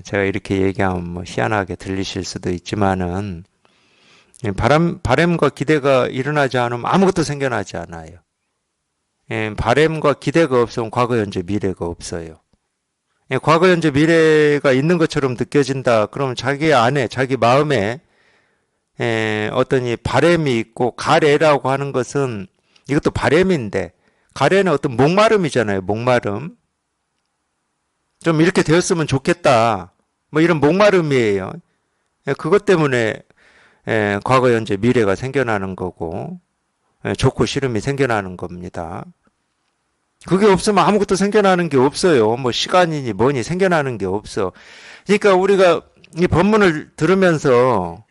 S1: 제가 이렇게 얘기하면 뭐 희한하게 들리실 수도 있지만은 바람과 기대가 일어나지 않으면 아무것도 생겨나지 않아요. 바람과 기대가 없으면 과거, 현재, 미래가 없어요. 과거, 현재, 미래가 있는 것처럼 느껴진다. 그러면 자기 안에, 자기 마음에 어떤 이 바람이 있고 가래라고 하는 것은 이것도 바람인데 가래는 어떤 목마름이잖아요. 목마름. 좀 이렇게 되었으면 좋겠다. 뭐 이런 목마름이에요. 그것 때문에 과거, 현재, 미래가 생겨나는 거고, 좋고 싫음이 생겨나는 겁니다. 그게 없으면 아무것도 생겨나는 게 없어요. 뭐 시간이니 뭐니 생겨나는 게 없어. 그러니까 우리가 이 법문을 들으면서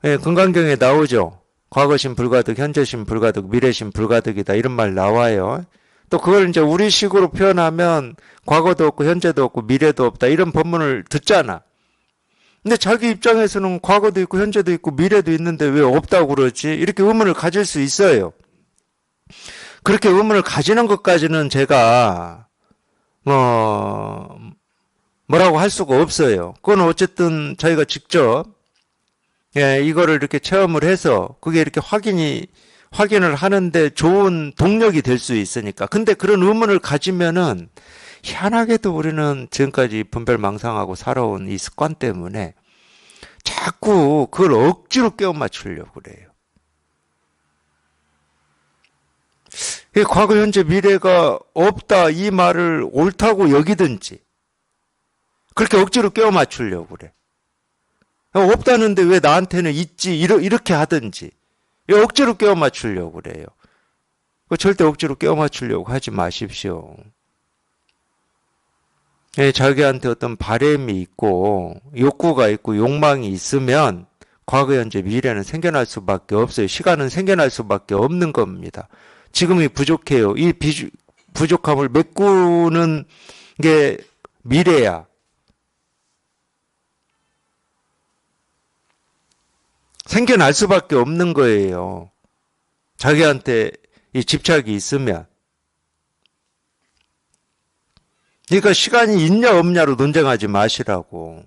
S1: 금강경에 나오죠. 과거신 불가득, 현재신 불가득, 미래신 불가득이다 이런 말 나와요. 또 그걸 이제 우리식으로 표현하면 과거도 없고 현재도 없고 미래도 없다 이런 법문을 듣잖아. 근데 자기 입장에서는 과거도 있고 현재도 있고 미래도 있는데 왜 없다고 그러지? 이렇게 의문을 가질 수 있어요. 그렇게 의문을 가지는 것까지는 제가 뭐라고 할 수가 없어요. 그건 어쨌든 저희가 직접 이거를 이렇게 체험을 해서 그게 이렇게 확인을 하는데 좋은 동력이 될 수 있으니까. 근데 그런 의문을 가지면은 희한하게도 우리는 지금까지 분별망상하고 살아온 이 습관 때문에 자꾸 그걸 억지로 끼워 맞추려고 그래요. 과거, 현재, 미래가 없다 이 말을 옳다고 여기든지 그렇게 억지로 끼워 맞추려고 그래. 없다는데 왜 나한테는 있지 이렇게 하든지 억지로 끼워 맞추려고 그래요. 절대 억지로 끼워 맞추려고 하지 마십시오. 자기한테 어떤 바램이 있고 욕구가 있고 욕망이 있으면 과거, 현재, 미래는 생겨날 수밖에 없어요. 시간은 생겨날 수밖에 없는 겁니다. 지금이 부족해요. 이 부족함을 메꾸는 게 미래야. 생겨날 수밖에 없는 거예요. 자기한테 이 집착이 있으면. 그러니까 시간이 있냐 없냐로 논쟁하지 마시라고.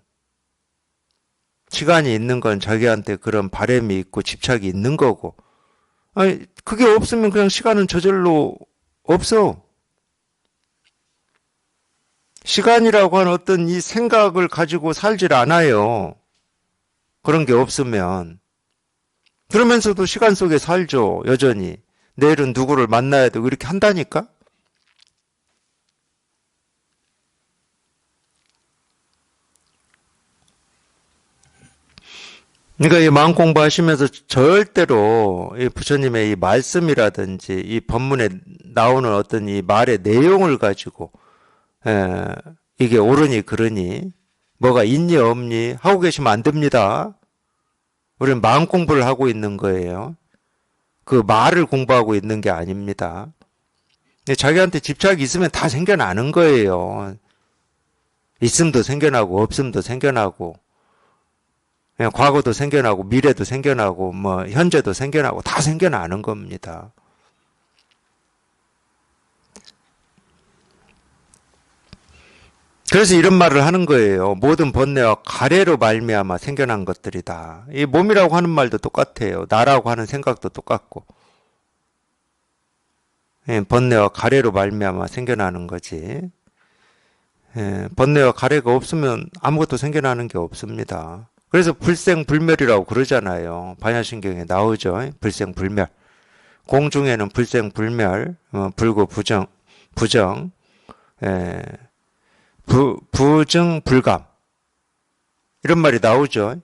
S1: 시간이 있는 건 자기한테 그런 바램이 있고 집착이 있는 거고. 아니, 그게 없으면 그냥 시간은 저절로 없어. 시간이라고 하는 어떤 이 생각을 가지고 살질 않아요. 그런 게 없으면. 그러면서도 시간 속에 살죠, 여전히. 내일은 누구를 만나야 되고 이렇게 한다니까? 그러니까 이 마음 공부하시면서 절대로 이 부처님의 이 말씀이라든지 이 법문에 나오는 어떤 이 말의 내용을 가지고 이게 옳으니 그러니 뭐가 있니 없니 하고 계시면 안 됩니다. 우리는 마음 공부를 하고 있는 거예요. 그 말을 공부하고 있는 게 아닙니다. 자기한테 집착이 있으면 다 생겨나는 거예요. 있음도 생겨나고 없음도 생겨나고 과거도 생겨나고 미래도 생겨나고 뭐 현재도 생겨나고 다 생겨나는 겁니다. 그래서 이런 말을 하는 거예요. 모든 번뇌와 가래로 말미암아 생겨난 것들이다. 이 몸이라고 하는 말도 똑같아요. 나라고 하는 생각도 똑같고. 번뇌와 가래로 말미암아 생겨나는 거지. 번뇌와 가래가 없으면 아무것도 생겨나는 게 없습니다. 그래서 불생불멸이라고 그러잖아요. 반야신경에 나오죠. 불생불멸. 공중에는 불생불멸, 불구 부정, 부증불감. 이런 말이 나오죠.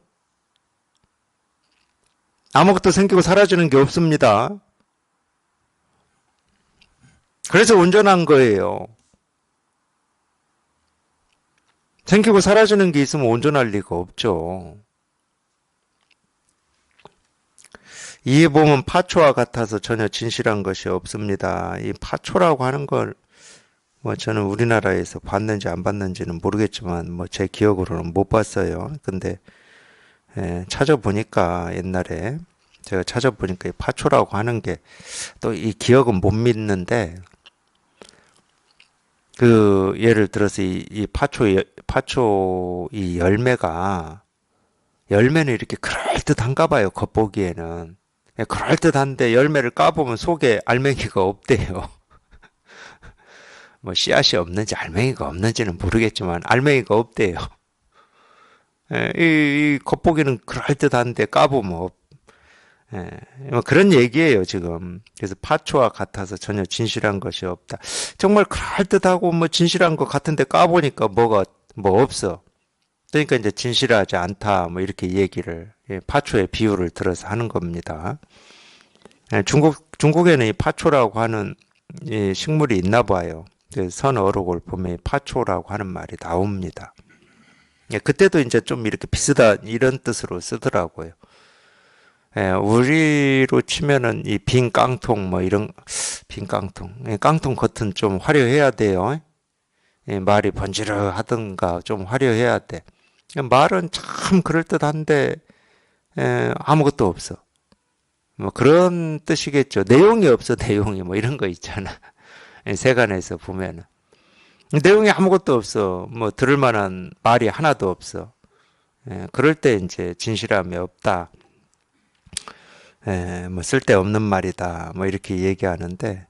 S1: 아무것도 생기고 사라지는 게 없습니다. 그래서 온전한 거예요. 생기고 사라지는 게 있으면 온전할 리가 없죠. 이에 보면 파초와 같아서 전혀 진실한 것이 없습니다. 이 파초라고 하는 걸 저는 우리나라에서 봤는지 안 봤는지는 모르겠지만 제 기억으로는 못 봤어요. 근데 찾아보니까 옛날에 제가 찾아보니까 이 파초라고 하는 게 또 이 기억은 못 믿는데 그 예를 들어서 이 파초 이 열매는 이렇게 그럴듯한가 봐요. 겉보기에는 그럴듯한데 열매를 까보면 속에 알맹이가 없대요. 씨앗이 없는지 알맹이가 없는지는 모르겠지만 알맹이가 없대요. 이 겉보기는 그럴듯한데 까보면 그런 얘기예요, 지금. 그래서 파초와 같아서 전혀 진실한 것이 없다. 정말 그럴듯하고 진실한 것 같은데 까보니까 뭐가 없어. 그러니까 이제 진실하지 않다, 이렇게 얘기를 파초의 비유를 들어서 하는 겁니다. 중국에는 이 파초라고 하는 이 식물이 있나 봐요. 선어록을 보면 파초라고 하는 말이 나옵니다. 그때도 이제 좀 이렇게 비슷한 이런 뜻으로 쓰더라고요. 우리로 치면은 이 빈 깡통 뭐 이런 빈 깡통, 깡통 겉은 좀 화려해야 돼요. 말이 번지르하든가 좀 화려해야 돼. 말은 참 그럴듯한데 아무것도 없어. 뭐 그런 뜻이겠죠. 내용이 없어, 내용이 뭐 이런 거 있잖아. 세간에서 보면은 내용이 아무것도 없어. 뭐 들을 만한 말이 하나도 없어. 그럴 때 이제 진실함이 없다. 뭐 쓸데없는 말이다. 뭐 이렇게 얘기하는데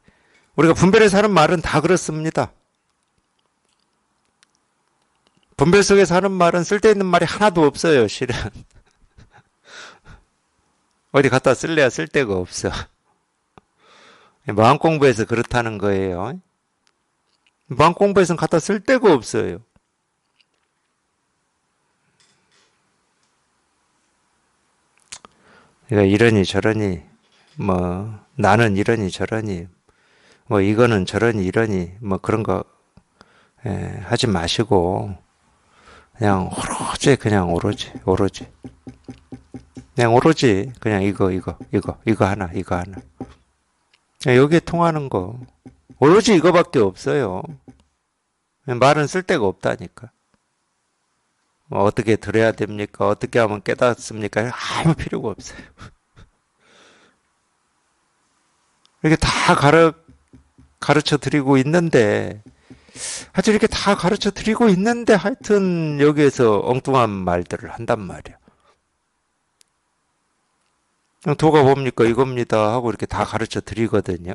S1: 우리가 분별해서 하는 말은 다 그렇습니다. 분별 속에서 하는 말은 쓸데있는 말이 하나도 없어요, 실은. 어디 갖다 쓸래야 쓸데가 없어. 마음 공부해서 그렇다는 거예요. 마음 공부해서는 갖다 쓸데가 없어요. 그러니까 이러니 저러니, 뭐, 나는 이러니 저러니, 뭐, 이거는 저러니 이러니, 뭐, 그런 거, 하지 마시고, 그냥 오로지, 그냥 오로지. 그냥 오로지, 그냥 이거 하나, 이거 하나. 여기에 통하는 거. 오로지 이거밖에 없어요. 말은 쓸데가 없다니까. 뭐 어떻게 들어야 됩니까? 어떻게 하면 깨닫습니까? 아무 필요가 없어요. 이렇게 다 가르쳐 드리고 있는데, 하여튼 이렇게 다 가르쳐 드리고 있는데, 하여튼 여기에서 엉뚱한 말들을 한단 말이야. 도가 뭡니까? 이겁니다. 하고 이렇게 다 가르쳐 드리거든요.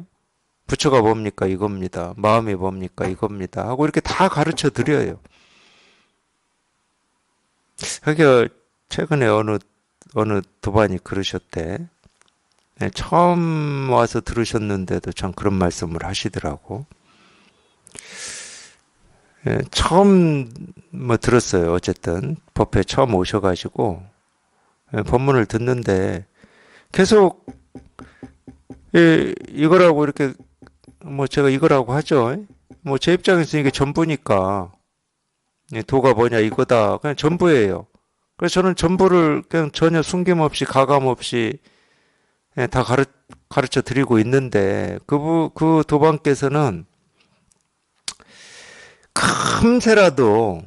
S1: 부처가 뭡니까? 이겁니다. 마음이 뭡니까? 이겁니다. 하고 이렇게 다 가르쳐 드려요. 그게 최근에 어느 도반이 그러셨대. 처음 와서 들으셨는데도 참 그런 말씀을 하시더라고. 처음 뭐 들었어요. 어쨌든 법회 처음 오셔가지고 법문을 듣는데 계속 이거라고 이렇게 뭐 제가 이거라고 하죠. 뭐 제 입장에서 이게 전부니까 도가 뭐냐 이거다 그냥 전부예요. 그래서 저는 전부를 그냥 전혀 숨김없이 가감 없이 다 가르쳐 드리고 있는데 그 도반께서는 금세라도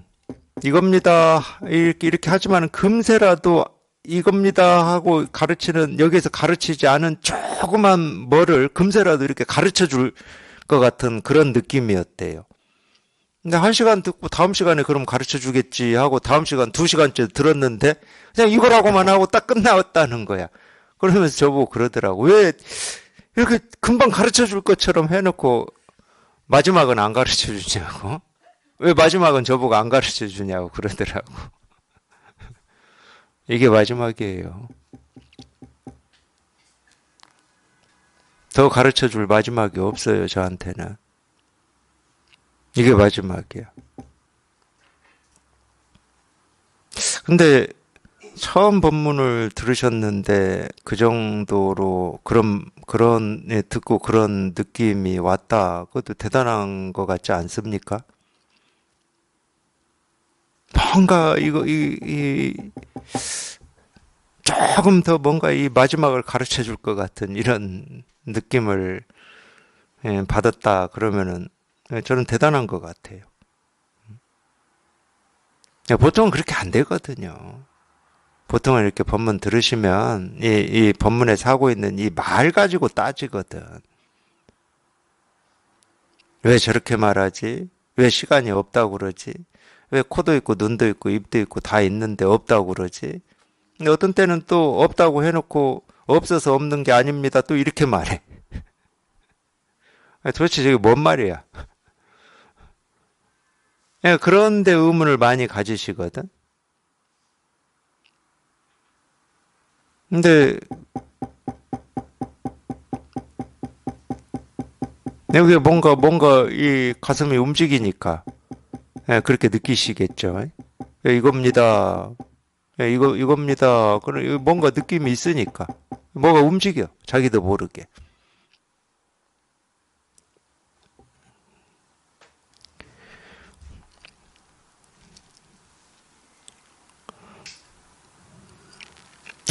S1: 이겁니다 이렇게 하지만 금세라도 이겁니다 하고 가르치는 여기에서 가르치지 않은 조그만 뭐를 금세라도 이렇게 가르쳐 줄 것 같은 그런 느낌이었대요. 근데 1시간 듣고 다음 시간에 그럼 가르쳐 주겠지 하고 다음 시간 2시간째 들었는데 그냥 이거라고만 하고 딱 끝나왔다는 거야. 그러면서 저보고 그러더라고. 왜 이렇게 금방 가르쳐 줄 것처럼 해놓고 마지막은 안 가르쳐 주냐고. 왜 마지막은 저보고 안 가르쳐 주냐고 그러더라고. 이게 마지막이에요. 더 가르쳐 줄 마지막이 없어요, 저한테는. 이게 마지막이야. 근데 처음 법문을 들으셨는데 그 정도로 듣고 그런 느낌이 왔다. 그것도 대단한 것 같지 않습니까? 뭔가 조금 더 뭔가 이 마지막을 가르쳐 줄 것 같은 이런 느낌을 받았다 그러면은 저는 대단한 것 같아요. 보통은 그렇게 안 되거든요. 보통은 이렇게 법문 들으시면 이 법문에서 하고 있는 이 말 가지고 따지거든. 왜 저렇게 말하지? 왜 시간이 없다고 그러지? 왜 코도 있고 눈도 있고 입도 있고 다 있는데 없다고 그러지? 근데 어떤 때는 또 없다고 해놓고 없어서 없는 게 아닙니다. 또 이렇게 말해. 도대체 저게 뭔 말이야? 그런데 의문을 많이 가지시거든. 근데 여기 뭔가 이 가슴이 움직이니까 그렇게 느끼시겠죠. 이겁니다. 예, 이겁니다. 그럼 뭔가 느낌이 있으니까. 뭐가 움직여. 자기도 모르게.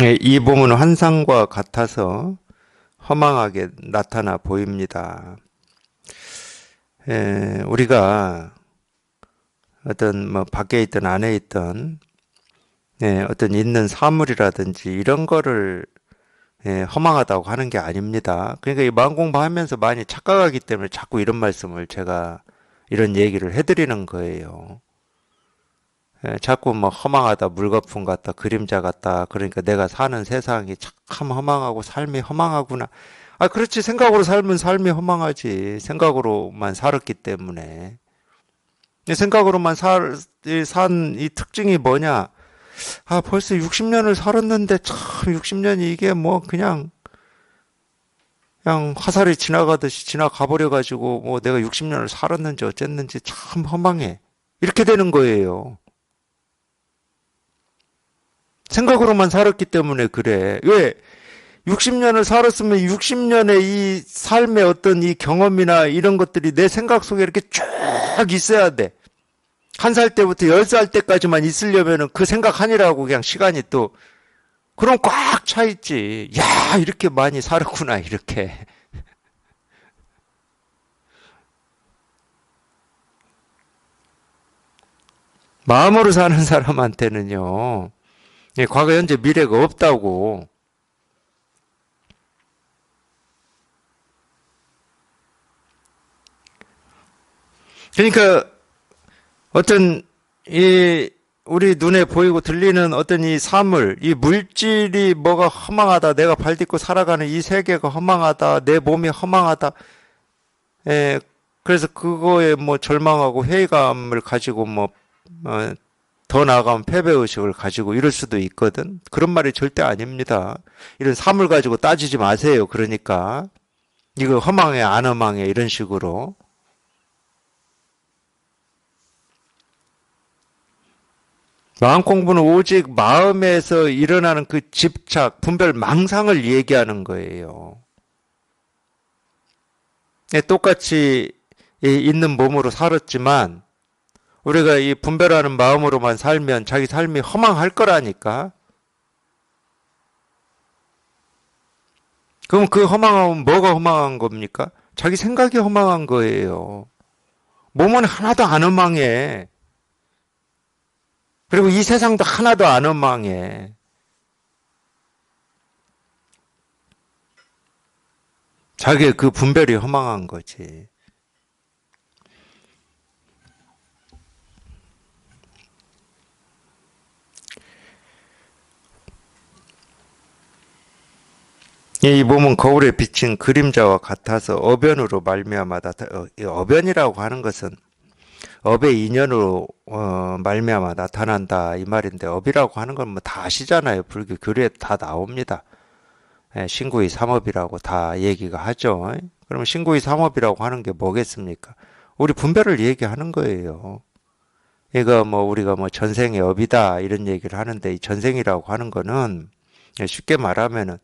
S1: 예, 이 몸은 환상과 같아서 허망하게 나타나 보입니다. 우리가 어떤 뭐 밖에 있든 안에 있든 어떤 있는 사물이라든지 이런 거를 허망하다고 하는 게 아닙니다. 그러니까 이 마음 공부하면서 많이 착각하기 때문에 자꾸 이런 말씀을 제가 이런 얘기를 해드리는 거예요. 자꾸 뭐 허망하다, 물거품 같다, 그림자 같다. 그러니까 내가 사는 세상이 참 허망하고 삶이 허망하구나. 아, 그렇지. 생각으로 살면 삶이 허망하지. 생각으로만 살았기 때문에. 생각으로만 산 이 특징이 뭐냐? 아, 벌써 60년을 살았는데 참 60년이 이게 뭐 그냥 화살이 지나가듯이 지나가 버려 가지고 뭐 내가 60년을 살았는지 어쨌는지 참 허망해. 이렇게 되는 거예요. 생각으로만 살았기 때문에 그래. 왜? 60년을 살았으면 60년의 이 삶의 어떤 이 경험이나 이런 것들이 내 생각 속에 이렇게 쭉 있어야 돼. 1살 때부터 10살 때까지만 있으려면은 그 생각하니라고 그냥 시간이 또, 그럼 꽉 차 있지. 야, 이렇게 많이 살았구나, 이렇게. 마음으로 사는 사람한테는요, 과거, 현재, 미래가 없다고. 그러니까 어떤 이 우리 눈에 보이고 들리는 어떤 이 사물, 이 물질이 뭐가 허망하다, 내가 발딛고 살아가는 이 세계가 허망하다, 내 몸이 허망하다. 예, 그래서 그거에 뭐 절망하고 회의감을 가지고 뭐, 더 나아가면 패배의식을 가지고 이럴 수도 있거든. 그런 말이 절대 아닙니다. 이런 사물 가지고 따지지 마세요. 그러니까. 이거 허망해, 안 허망해, 이런 식으로. 마음 공부는 오직 마음에서 일어나는 그 집착, 분별, 망상을 얘기하는 거예요. 똑같이 있는 몸으로 살았지만 우리가 이 분별하는 마음으로만 살면 자기 삶이 허망할 거라니까. 그럼 그 허망함은 뭐가 허망한 겁니까? 자기 생각이 허망한 거예요. 몸은 하나도 안 허망해. 그리고 이 세상도 하나도 안 허망해. 자기의 그 분별이 허망한 거지. 이 몸은 거울에 비친 그림자와 같아서 어변으로 말미암아다. 어변이라고 하는 것은 업의 인연으로 말미암아 나타난다 이 말인데, 업이라고 하는 건 뭐 다 아시잖아요. 불교 교리에 다 나옵니다. 신구의 삼업이라고 다 얘기가 하죠. 그러면 신구의 삼업이라고 하는 게 뭐겠습니까? 우리 분별을 얘기하는 거예요. 이거 뭐 우리가 뭐 전생의 업이다 이런 얘기를 하는데, 이 전생이라고 하는 거는 쉽게 말하면은,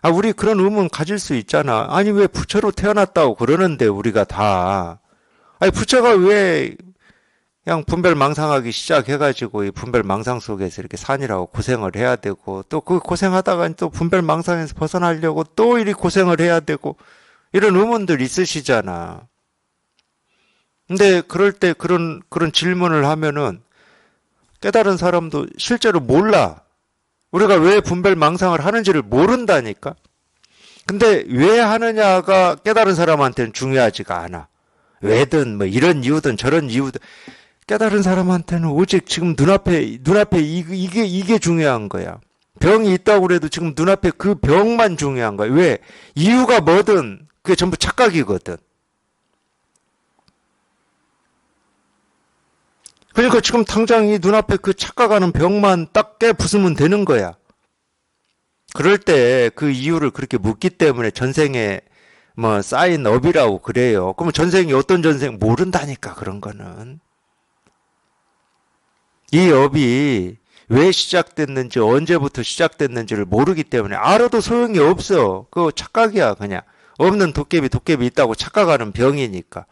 S1: 아, 우리 그런 의문 가질 수 있잖아. 아니, 왜 부처로 태어났다고 그러는데 우리가 다. 아니, 부처가 왜 그냥 분별 망상하기 시작해가지고 이 분별 망상 속에서 이렇게 산이라고 고생을 해야 되고, 또 그 고생하다가 또 분별 망상에서 벗어나려고 또 이리 고생을 해야 되고, 이런 의문들 있으시잖아. 근데 그럴 때 그런 질문을 하면은 깨달은 사람도 실제로 몰라. 우리가 왜 분별 망상을 하는지를 모른다니까? 근데 왜 하느냐가 깨달은 사람한테는 중요하지가 않아. 왜든 뭐 이런 이유든 저런 이유든, 깨달은 사람한테는 오직 지금 눈앞에 이게 중요한 거야. 병이 있다고 그래도 지금 눈앞에 그 병만 중요한 거야. 왜? 이유가 뭐든 그게 전부 착각이거든. 그러니까 지금 당장 이 눈앞에 그 착각하는 병만 딱 깨부수면 되는 거야. 그럴 때 그 이유를 그렇게 묻기 때문에 전생에 뭐 쌓인 업이라고 그래요. 그러면 전생이 어떤 전생 모른다니까, 그런 거는. 이 업이 왜 시작됐는지 언제부터 시작됐는지를 모르기 때문에 알아도 소용이 없어. 그거 착각이야 그냥. 없는 도깨비 있다고 착각하는 병이니까.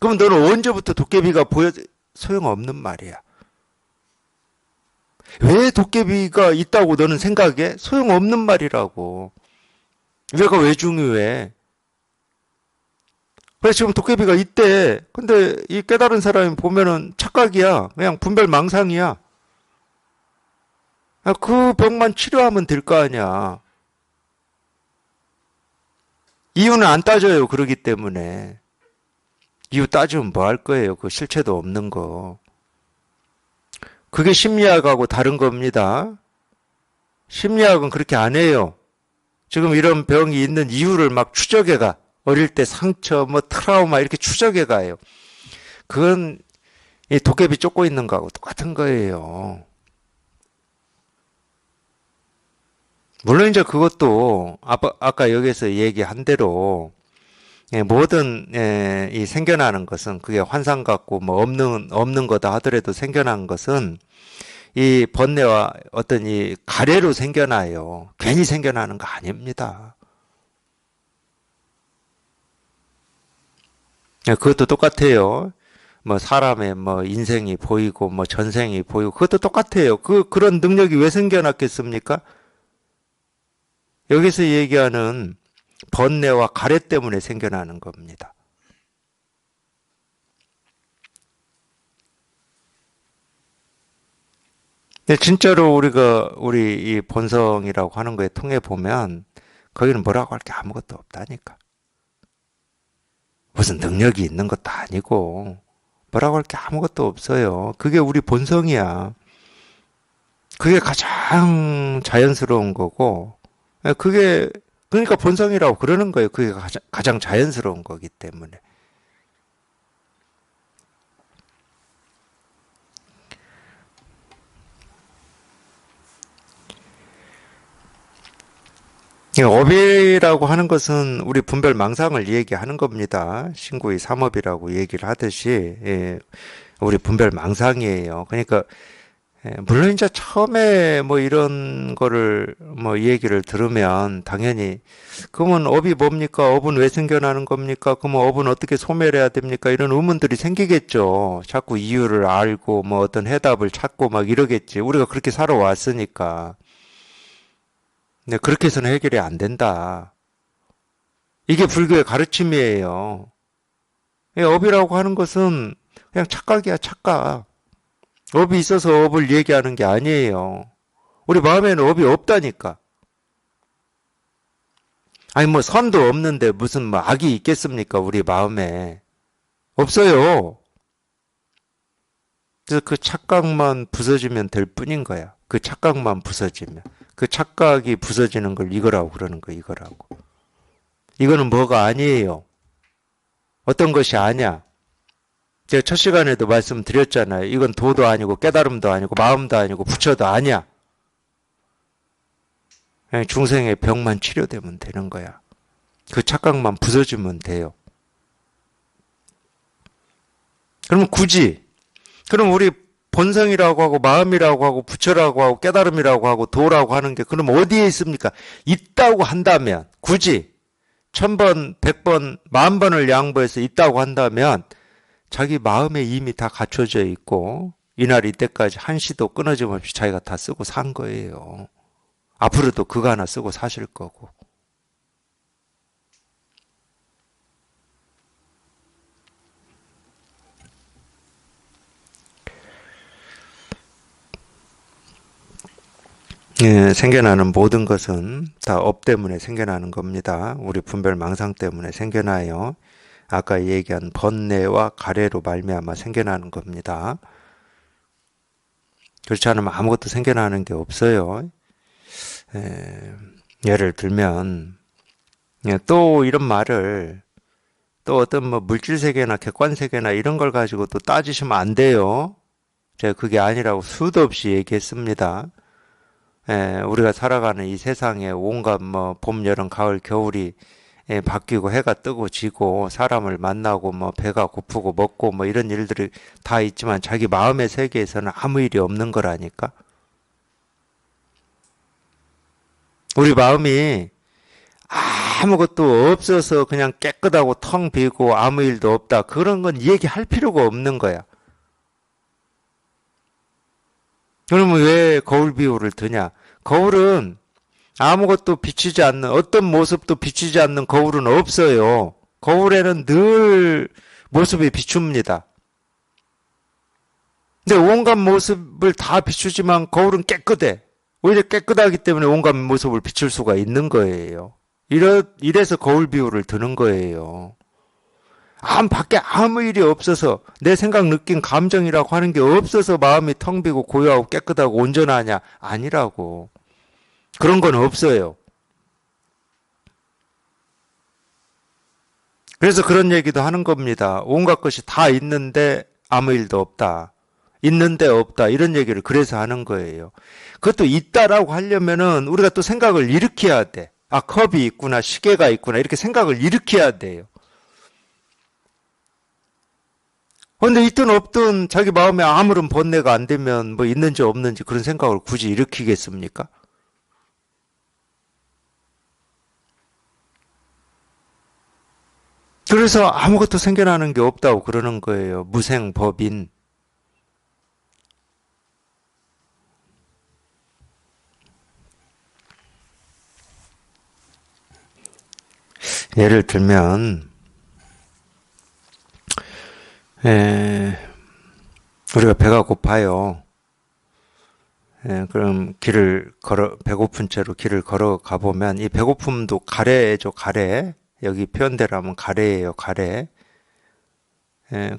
S1: 그럼 너는 언제부터 도깨비가 보여? 소용없는 말이야. 왜 도깨비가 있다고 너는 생각해? 소용없는 말이라고. 왜가 왜 중요해? 그래 지금 도깨비가 있대. 근데 이 깨달은 사람이 보면은 착각이야. 그냥 분별망상이야. 그 병만 치료하면 될 거 아니야. 이유는 안 따져요. 그러기 때문에. 이유 따지면 뭐 할 거예요. 그 실체도 없는 거. 그게 심리학하고 다른 겁니다. 심리학은 그렇게 안 해요. 지금 이런 병이 있는 이유를 막 추적해가. 어릴 때 상처, 뭐 트라우마 이렇게 추적해가요. 그건 이 도깨비 쫓고 있는 거하고 똑같은 거예요. 물론 이제 그것도 아까 여기서 얘기한 대로 모든 이 생겨나는 것은 그게 환상 같고 뭐 없는 거다 하더라도 생겨난 것은 이 번뇌와 어떤 이 가래로 생겨나요. 괜히 생겨나는 거 아닙니다. 그것도 똑같아요. 뭐 사람의 뭐 인생이 보이고 뭐 전생이 보이고 그것도 똑같아요. 그런 능력이 왜 생겨났겠습니까? 여기서 얘기하는 번뇌와 가래 때문에 생겨나는 겁니다. 근데 진짜로 우리 이 본성이라고 하는 거에 통해 보면 거기는 뭐라고 할 게 아무것도 없다니까. 무슨 능력이 있는 것도 아니고 뭐라고 할 게 아무것도 없어요. 그게 우리 본성이야. 그게 가장 자연스러운 거고 그게 그러니까 본성이라고 그러는 거예요. 그게 가장 자연스러운 거기 때문에. 업이라고 하는 것은 우리 분별 망상을 얘기하는 겁니다. 신구의 삼업이라고 얘기를 하듯이 우리 분별 망상이에요. 그러니까 물론 이제 처음에 뭐 이런 거를 뭐 얘기를 들으면 당연히 그러면 업이 뭡니까? 업은 왜 생겨나는 겁니까? 그러면 업은 어떻게 소멸해야 됩니까? 이런 의문들이 생기겠죠. 자꾸 이유를 알고 뭐 어떤 해답을 찾고 막 이러겠지. 우리가 그렇게 살아왔으니까. 근데 그렇게 해서는 해결이 안 된다. 이게 불교의 가르침이에요. 업이라고 하는 것은 그냥 착각이야, 착각. 업이 있어서 업을 얘기하는 게 아니에요. 우리 마음에는 업이 없다니까. 아니 뭐 선도 없는데 무슨 뭐 악이 있겠습니까? 우리 마음에. 없어요. 그래서 그 착각만 부서지면 될 뿐인 거야. 그 착각만 부서지면. 그 착각이 부서지는 걸 이거라고 그러는 거 이거라고. 이거는 뭐가 아니에요. 어떤 것이 아니야. 제가 첫 시간에도 말씀드렸잖아요. 이건 도도 아니고 깨달음도 아니고 마음도 아니고 부처도 아니야. 그냥 중생의 병만 치료되면 되는 거야. 그 착각만 부서지면 돼요. 그러면 그럼 우리 본성이라고 하고 마음이라고 하고 부처라고 하고 깨달음이라고 하고 도라고 하는 게 그럼 어디에 있습니까? 있다고 한다면 굳이 1000번, 100번, 10,000번을 양보해서 있다고 한다면 자기 마음에 이미 다 갖춰져 있고 이날 이때까지 한시도 끊어짐 없이 자기가 다 쓰고 산 거예요. 앞으로도 그거 하나 쓰고 사실 거고. 생겨나는 모든 것은 다 업 때문에 생겨나는 겁니다. 우리 분별 망상 때문에 생겨나요. 아까 얘기한 번뇌와 가래로 말미암아 생겨나는 겁니다. 그렇지 않으면 아무것도 생겨나는 게 없어요. 예를 들면 또 이런 말을 또 어떤 뭐 물질 세계나 객관 세계나 이런 걸 가지고 또 따지시면 안 돼요. 제가 그게 아니라고 수도 없이 얘기했습니다. 우리가 살아가는 이 세상에 온갖 뭐 봄, 여름, 가을, 겨울이 바뀌고 해가 뜨고 지고 사람을 만나고 뭐 배가 고프고 먹고 뭐 이런 일들이 다 있지만 자기 마음의 세계에서는 아무 일이 없는 거라니까. 우리 마음이 아무것도 없어서 그냥 깨끗하고 텅 비고 아무 일도 없다. 그런 건 얘기할 필요가 없는 거야. 그러면 왜 거울 비유를 드냐? 거울은 아무것도 비치지 않는, 어떤 모습도 비치지 않는 거울은 없어요. 거울에는 늘 모습이 비춥니다. 근데 온갖 모습을 다 비추지만 거울은 깨끗해. 오히려 깨끗하기 때문에 온갖 모습을 비출 수가 있는 거예요. 이래서 거울 비유를 드는 거예요. 밖에 아무 일이 없어서 내 생각, 느낌, 감정이라고 하는 게 없어서 마음이 텅 비고 고요하고 깨끗하고 온전하냐? 아니라고. 그런 건 없어요. 그래서 그런 얘기도 하는 겁니다. 온갖 것이 다 있는데 아무 일도 없다. 있는데 없다. 이런 얘기를 그래서 하는 거예요. 그것도 있다라고 하려면은 우리가 또 생각을 일으켜야 돼. 컵이 있구나, 시계가 있구나, 이렇게 생각을 일으켜야 돼요. 근데 있든 없든 자기 마음에 아무런 번뇌가 안 되면 뭐 있는지 없는지 그런 생각을 굳이 일으키겠습니까? 그래서 아무것도 생겨나는 게 없다고 그러는 거예요. 무생법인. 예를 들면 우리가 배가 고파요. 그럼 배고픈 채로 길을 걸어가 보면 이 배고픔도 가래죠, 가래. 여기 표현대로 하면 가래예요, 가래.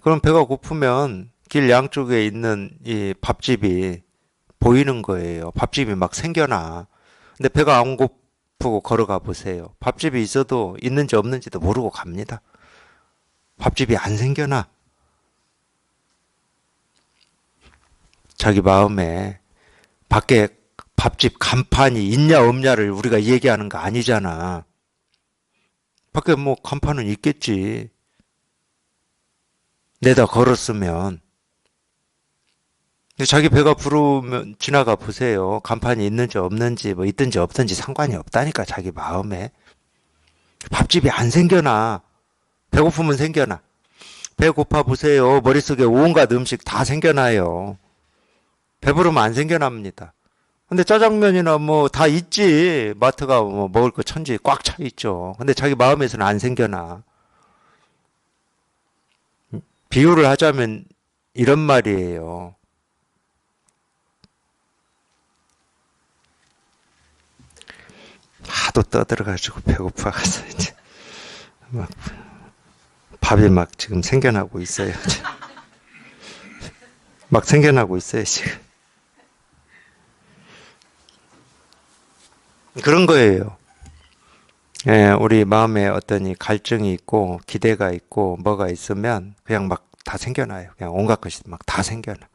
S1: 그럼 배가 고프면 길 양쪽에 있는 이 밥집이 보이는 거예요. 밥집이 막 생겨나. 근데 배가 안 고프고 걸어가 보세요. 밥집이 있어도 있는지 없는지도 모르고 갑니다. 밥집이 안 생겨나. 자기 마음에 밖에 밥집 간판이 있냐 없냐를 우리가 얘기하는 거 아니잖아. 밖에 뭐 간판은 있겠지. 내다 걸었으면. 자기 배가 부르면 지나가 보세요. 간판이 있는지 없는지 뭐 있든지 없든지 상관이 없다니까 자기 마음에. 밥집이 안 생겨나. 배고프면 생겨나. 배 고파 보세요. 머릿속에 온갖 음식 다 생겨나요. 배부르면 안 생겨납니다. 근데 짜장면이나 뭐 다 있지. 마트가 뭐 먹을 거 천지 꽉 차 있죠. 근데 자기 마음에서는 안 생겨나. 비유를 하자면 이런 말이에요. 하도 떠들어가지고 배고파가서 이제 막 밥이 막 지금 생겨나고 있어요. 막 생겨나고 있어요, 지금. 그런 거예요. 우리 마음에 어떤 이 갈증이 있고 기대가 있고 뭐가 있으면 그냥 막 다 생겨나요. 그냥 온갖 것이 막 다 생겨나.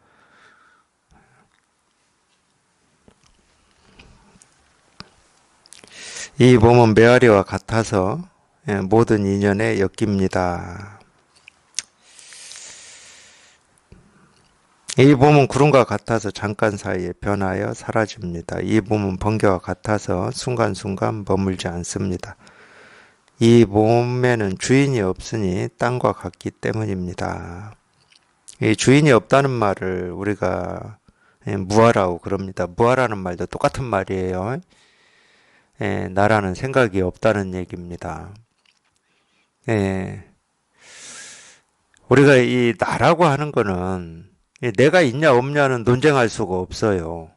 S1: 이 몸은 메아리와 같아서 모든 인연에 엮입니다. 이 몸은 구름과 같아서 잠깐 사이에 변하여 사라집니다. 이 몸은 번개와 같아서 순간순간 머물지 않습니다. 이 몸에는 주인이 없으니 땅과 같기 때문입니다. 이 주인이 없다는 말을 우리가 무아라고 그럽니다. 무아라는 말도 똑같은 말이에요. 나라는 생각이 없다는 얘기입니다. 우리가 이 나라고 하는 거는 내가 있냐 없냐는 논쟁할 수가 없어요.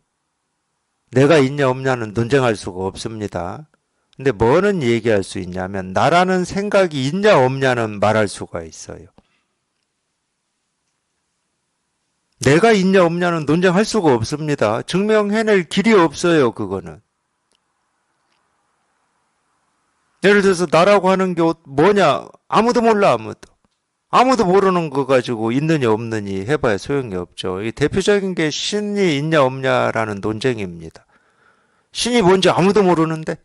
S1: 내가 있냐 없냐는 논쟁할 수가 없습니다. 근데 뭐는 얘기할 수 있냐면 나라는 생각이 있냐 없냐는 말할 수가 있어요. 내가 있냐 없냐는 논쟁할 수가 없습니다. 증명해낼 길이 없어요, 그거는. 예를 들어서 나라고 하는 게 뭐냐? 아무도 몰라, 아무도. 아무도 모르는 거 가지고 있느냐 없느니 해봐야 소용이 없죠. 이 대표적인 게 신이 있냐 없냐라는 논쟁입니다. 신이 뭔지 아무도 모르는데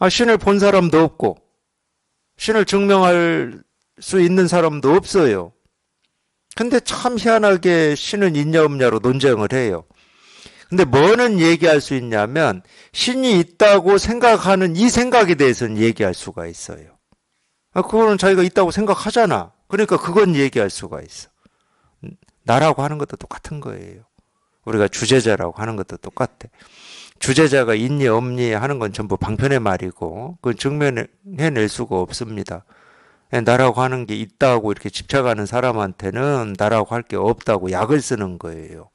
S1: 신을 본 사람도 없고 신을 증명할 수 있는 사람도 없어요. 근데 참 희한하게 신은 있냐 없냐로 논쟁을 해요. 근데 뭐는 얘기할 수 있냐면 신이 있다고 생각하는 이 생각에 대해서는 얘기할 수가 있어요. 그거는 자기가 있다고 생각하잖아. 그러니까 그건 얘기할 수가 있어. 나라고 하는 것도 똑같은 거예요. 우리가 주제자라고 하는 것도 똑같아. 주제자가 있니 없니 하는 건 전부 방편의 말이고 그건 증명해낼 수가 없습니다. 나라고 하는 게 있다고 이렇게 집착하는 사람한테는 나라고 할 게 없다고 약을 쓰는 거예요.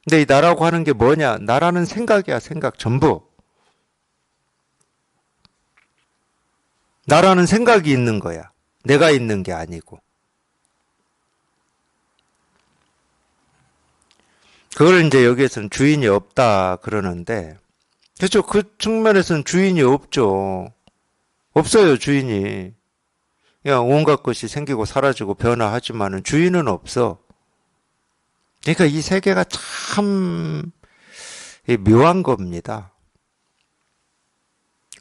S1: 근데 이 나라고 하는 게 뭐냐? 나라는 생각이야, 생각 전부. 나라는 생각이 있는 거야. 내가 있는 게 아니고. 그걸 이제 여기에서는 주인이 없다 그러는데, 그렇죠. 그 측면에서는 주인이 없죠. 없어요, 주인이. 그냥 온갖 것이 생기고 사라지고 변화하지만은 주인은 없어. 그러니까 이 세계가 참 묘한 겁니다.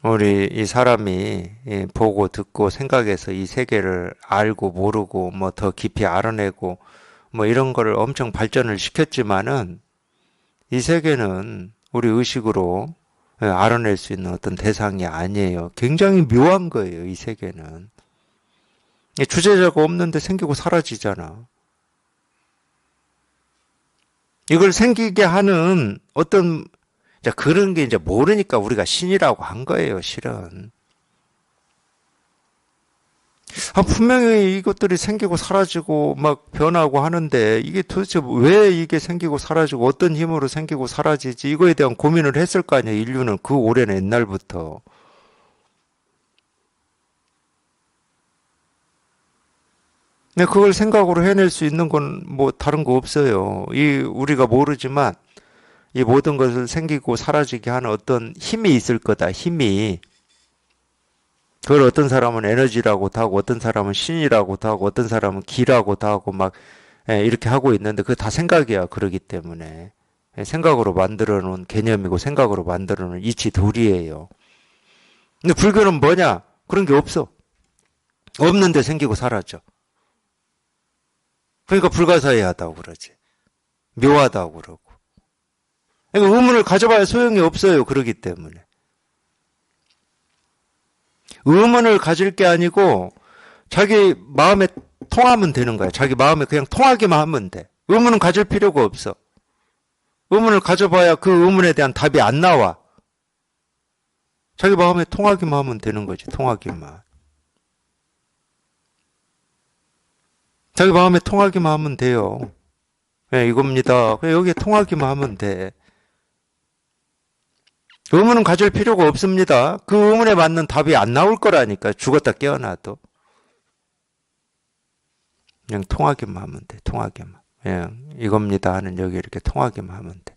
S1: 우리 이 사람이 보고 듣고 생각해서 이 세계를 알고 모르고 뭐 더 깊이 알아내고 뭐 이런 거를 엄청 발전을 시켰지만은 이 세계는 우리 의식으로 알아낼 수 있는 어떤 대상이 아니에요. 굉장히 묘한 거예요, 이 세계는. 주제자가 없는데 생기고 사라지잖아. 이걸 생기게 하는 어떤 그런 게 이제 모르니까 우리가 신이라고 한 거예요, 실은. 분명히 이것들이 생기고 사라지고 막 변하고 하는데 이게 도대체 왜 이게 생기고 사라지고 어떤 힘으로 생기고 사라지지 이거에 대한 고민을 했을 거 아니에요, 인류는 그 오랜 옛날부터. 근데 그걸 생각으로 해낼 수 있는 건 뭐 다른 거 없어요. 우리가 모르지만 이 모든 것을 생기고 사라지게 하는 어떤 힘이 있을 거다, 힘이. 그걸 어떤 사람은 에너지라고도 하고, 어떤 사람은 신이라고도 하고, 어떤 사람은 기라고도 하고, 막, 이렇게 하고 있는데, 그게 다 생각이야, 그러기 때문에. 생각으로 만들어 놓은 개념이고, 생각으로 만들어 놓은 이치 도리예요. 근데 불교는 뭐냐? 그런 게 없어. 없는데 생기고 사라져. 그러니까 불가사의하다고 그러지. 묘하다고 그러고. 그러니까 의문을 가져봐야 소용이 없어요, 그러기 때문에. 의문을 가질 게 아니고 자기 마음에 통하면 되는 거야. 자기 마음에 그냥 통하기만 하면 돼. 의문은 가질 필요가 없어. 의문을 가져봐야 그 의문에 대한 답이 안 나와. 자기 마음에 통하기만 하면 되는 거지. 통하기만. 자기 마음에 통하기만 하면 돼요. 네, 이겁니다. 여기에 통하기만 하면 돼. 의문은 가질 필요가 없습니다. 그 의문에 맞는 답이 안 나올 거라니까. 죽었다 깨어나도. 그냥 통하기만 하면 돼. 통하기만. 그냥 이겁니다 하는 여기 이렇게 통하기만 하면 돼.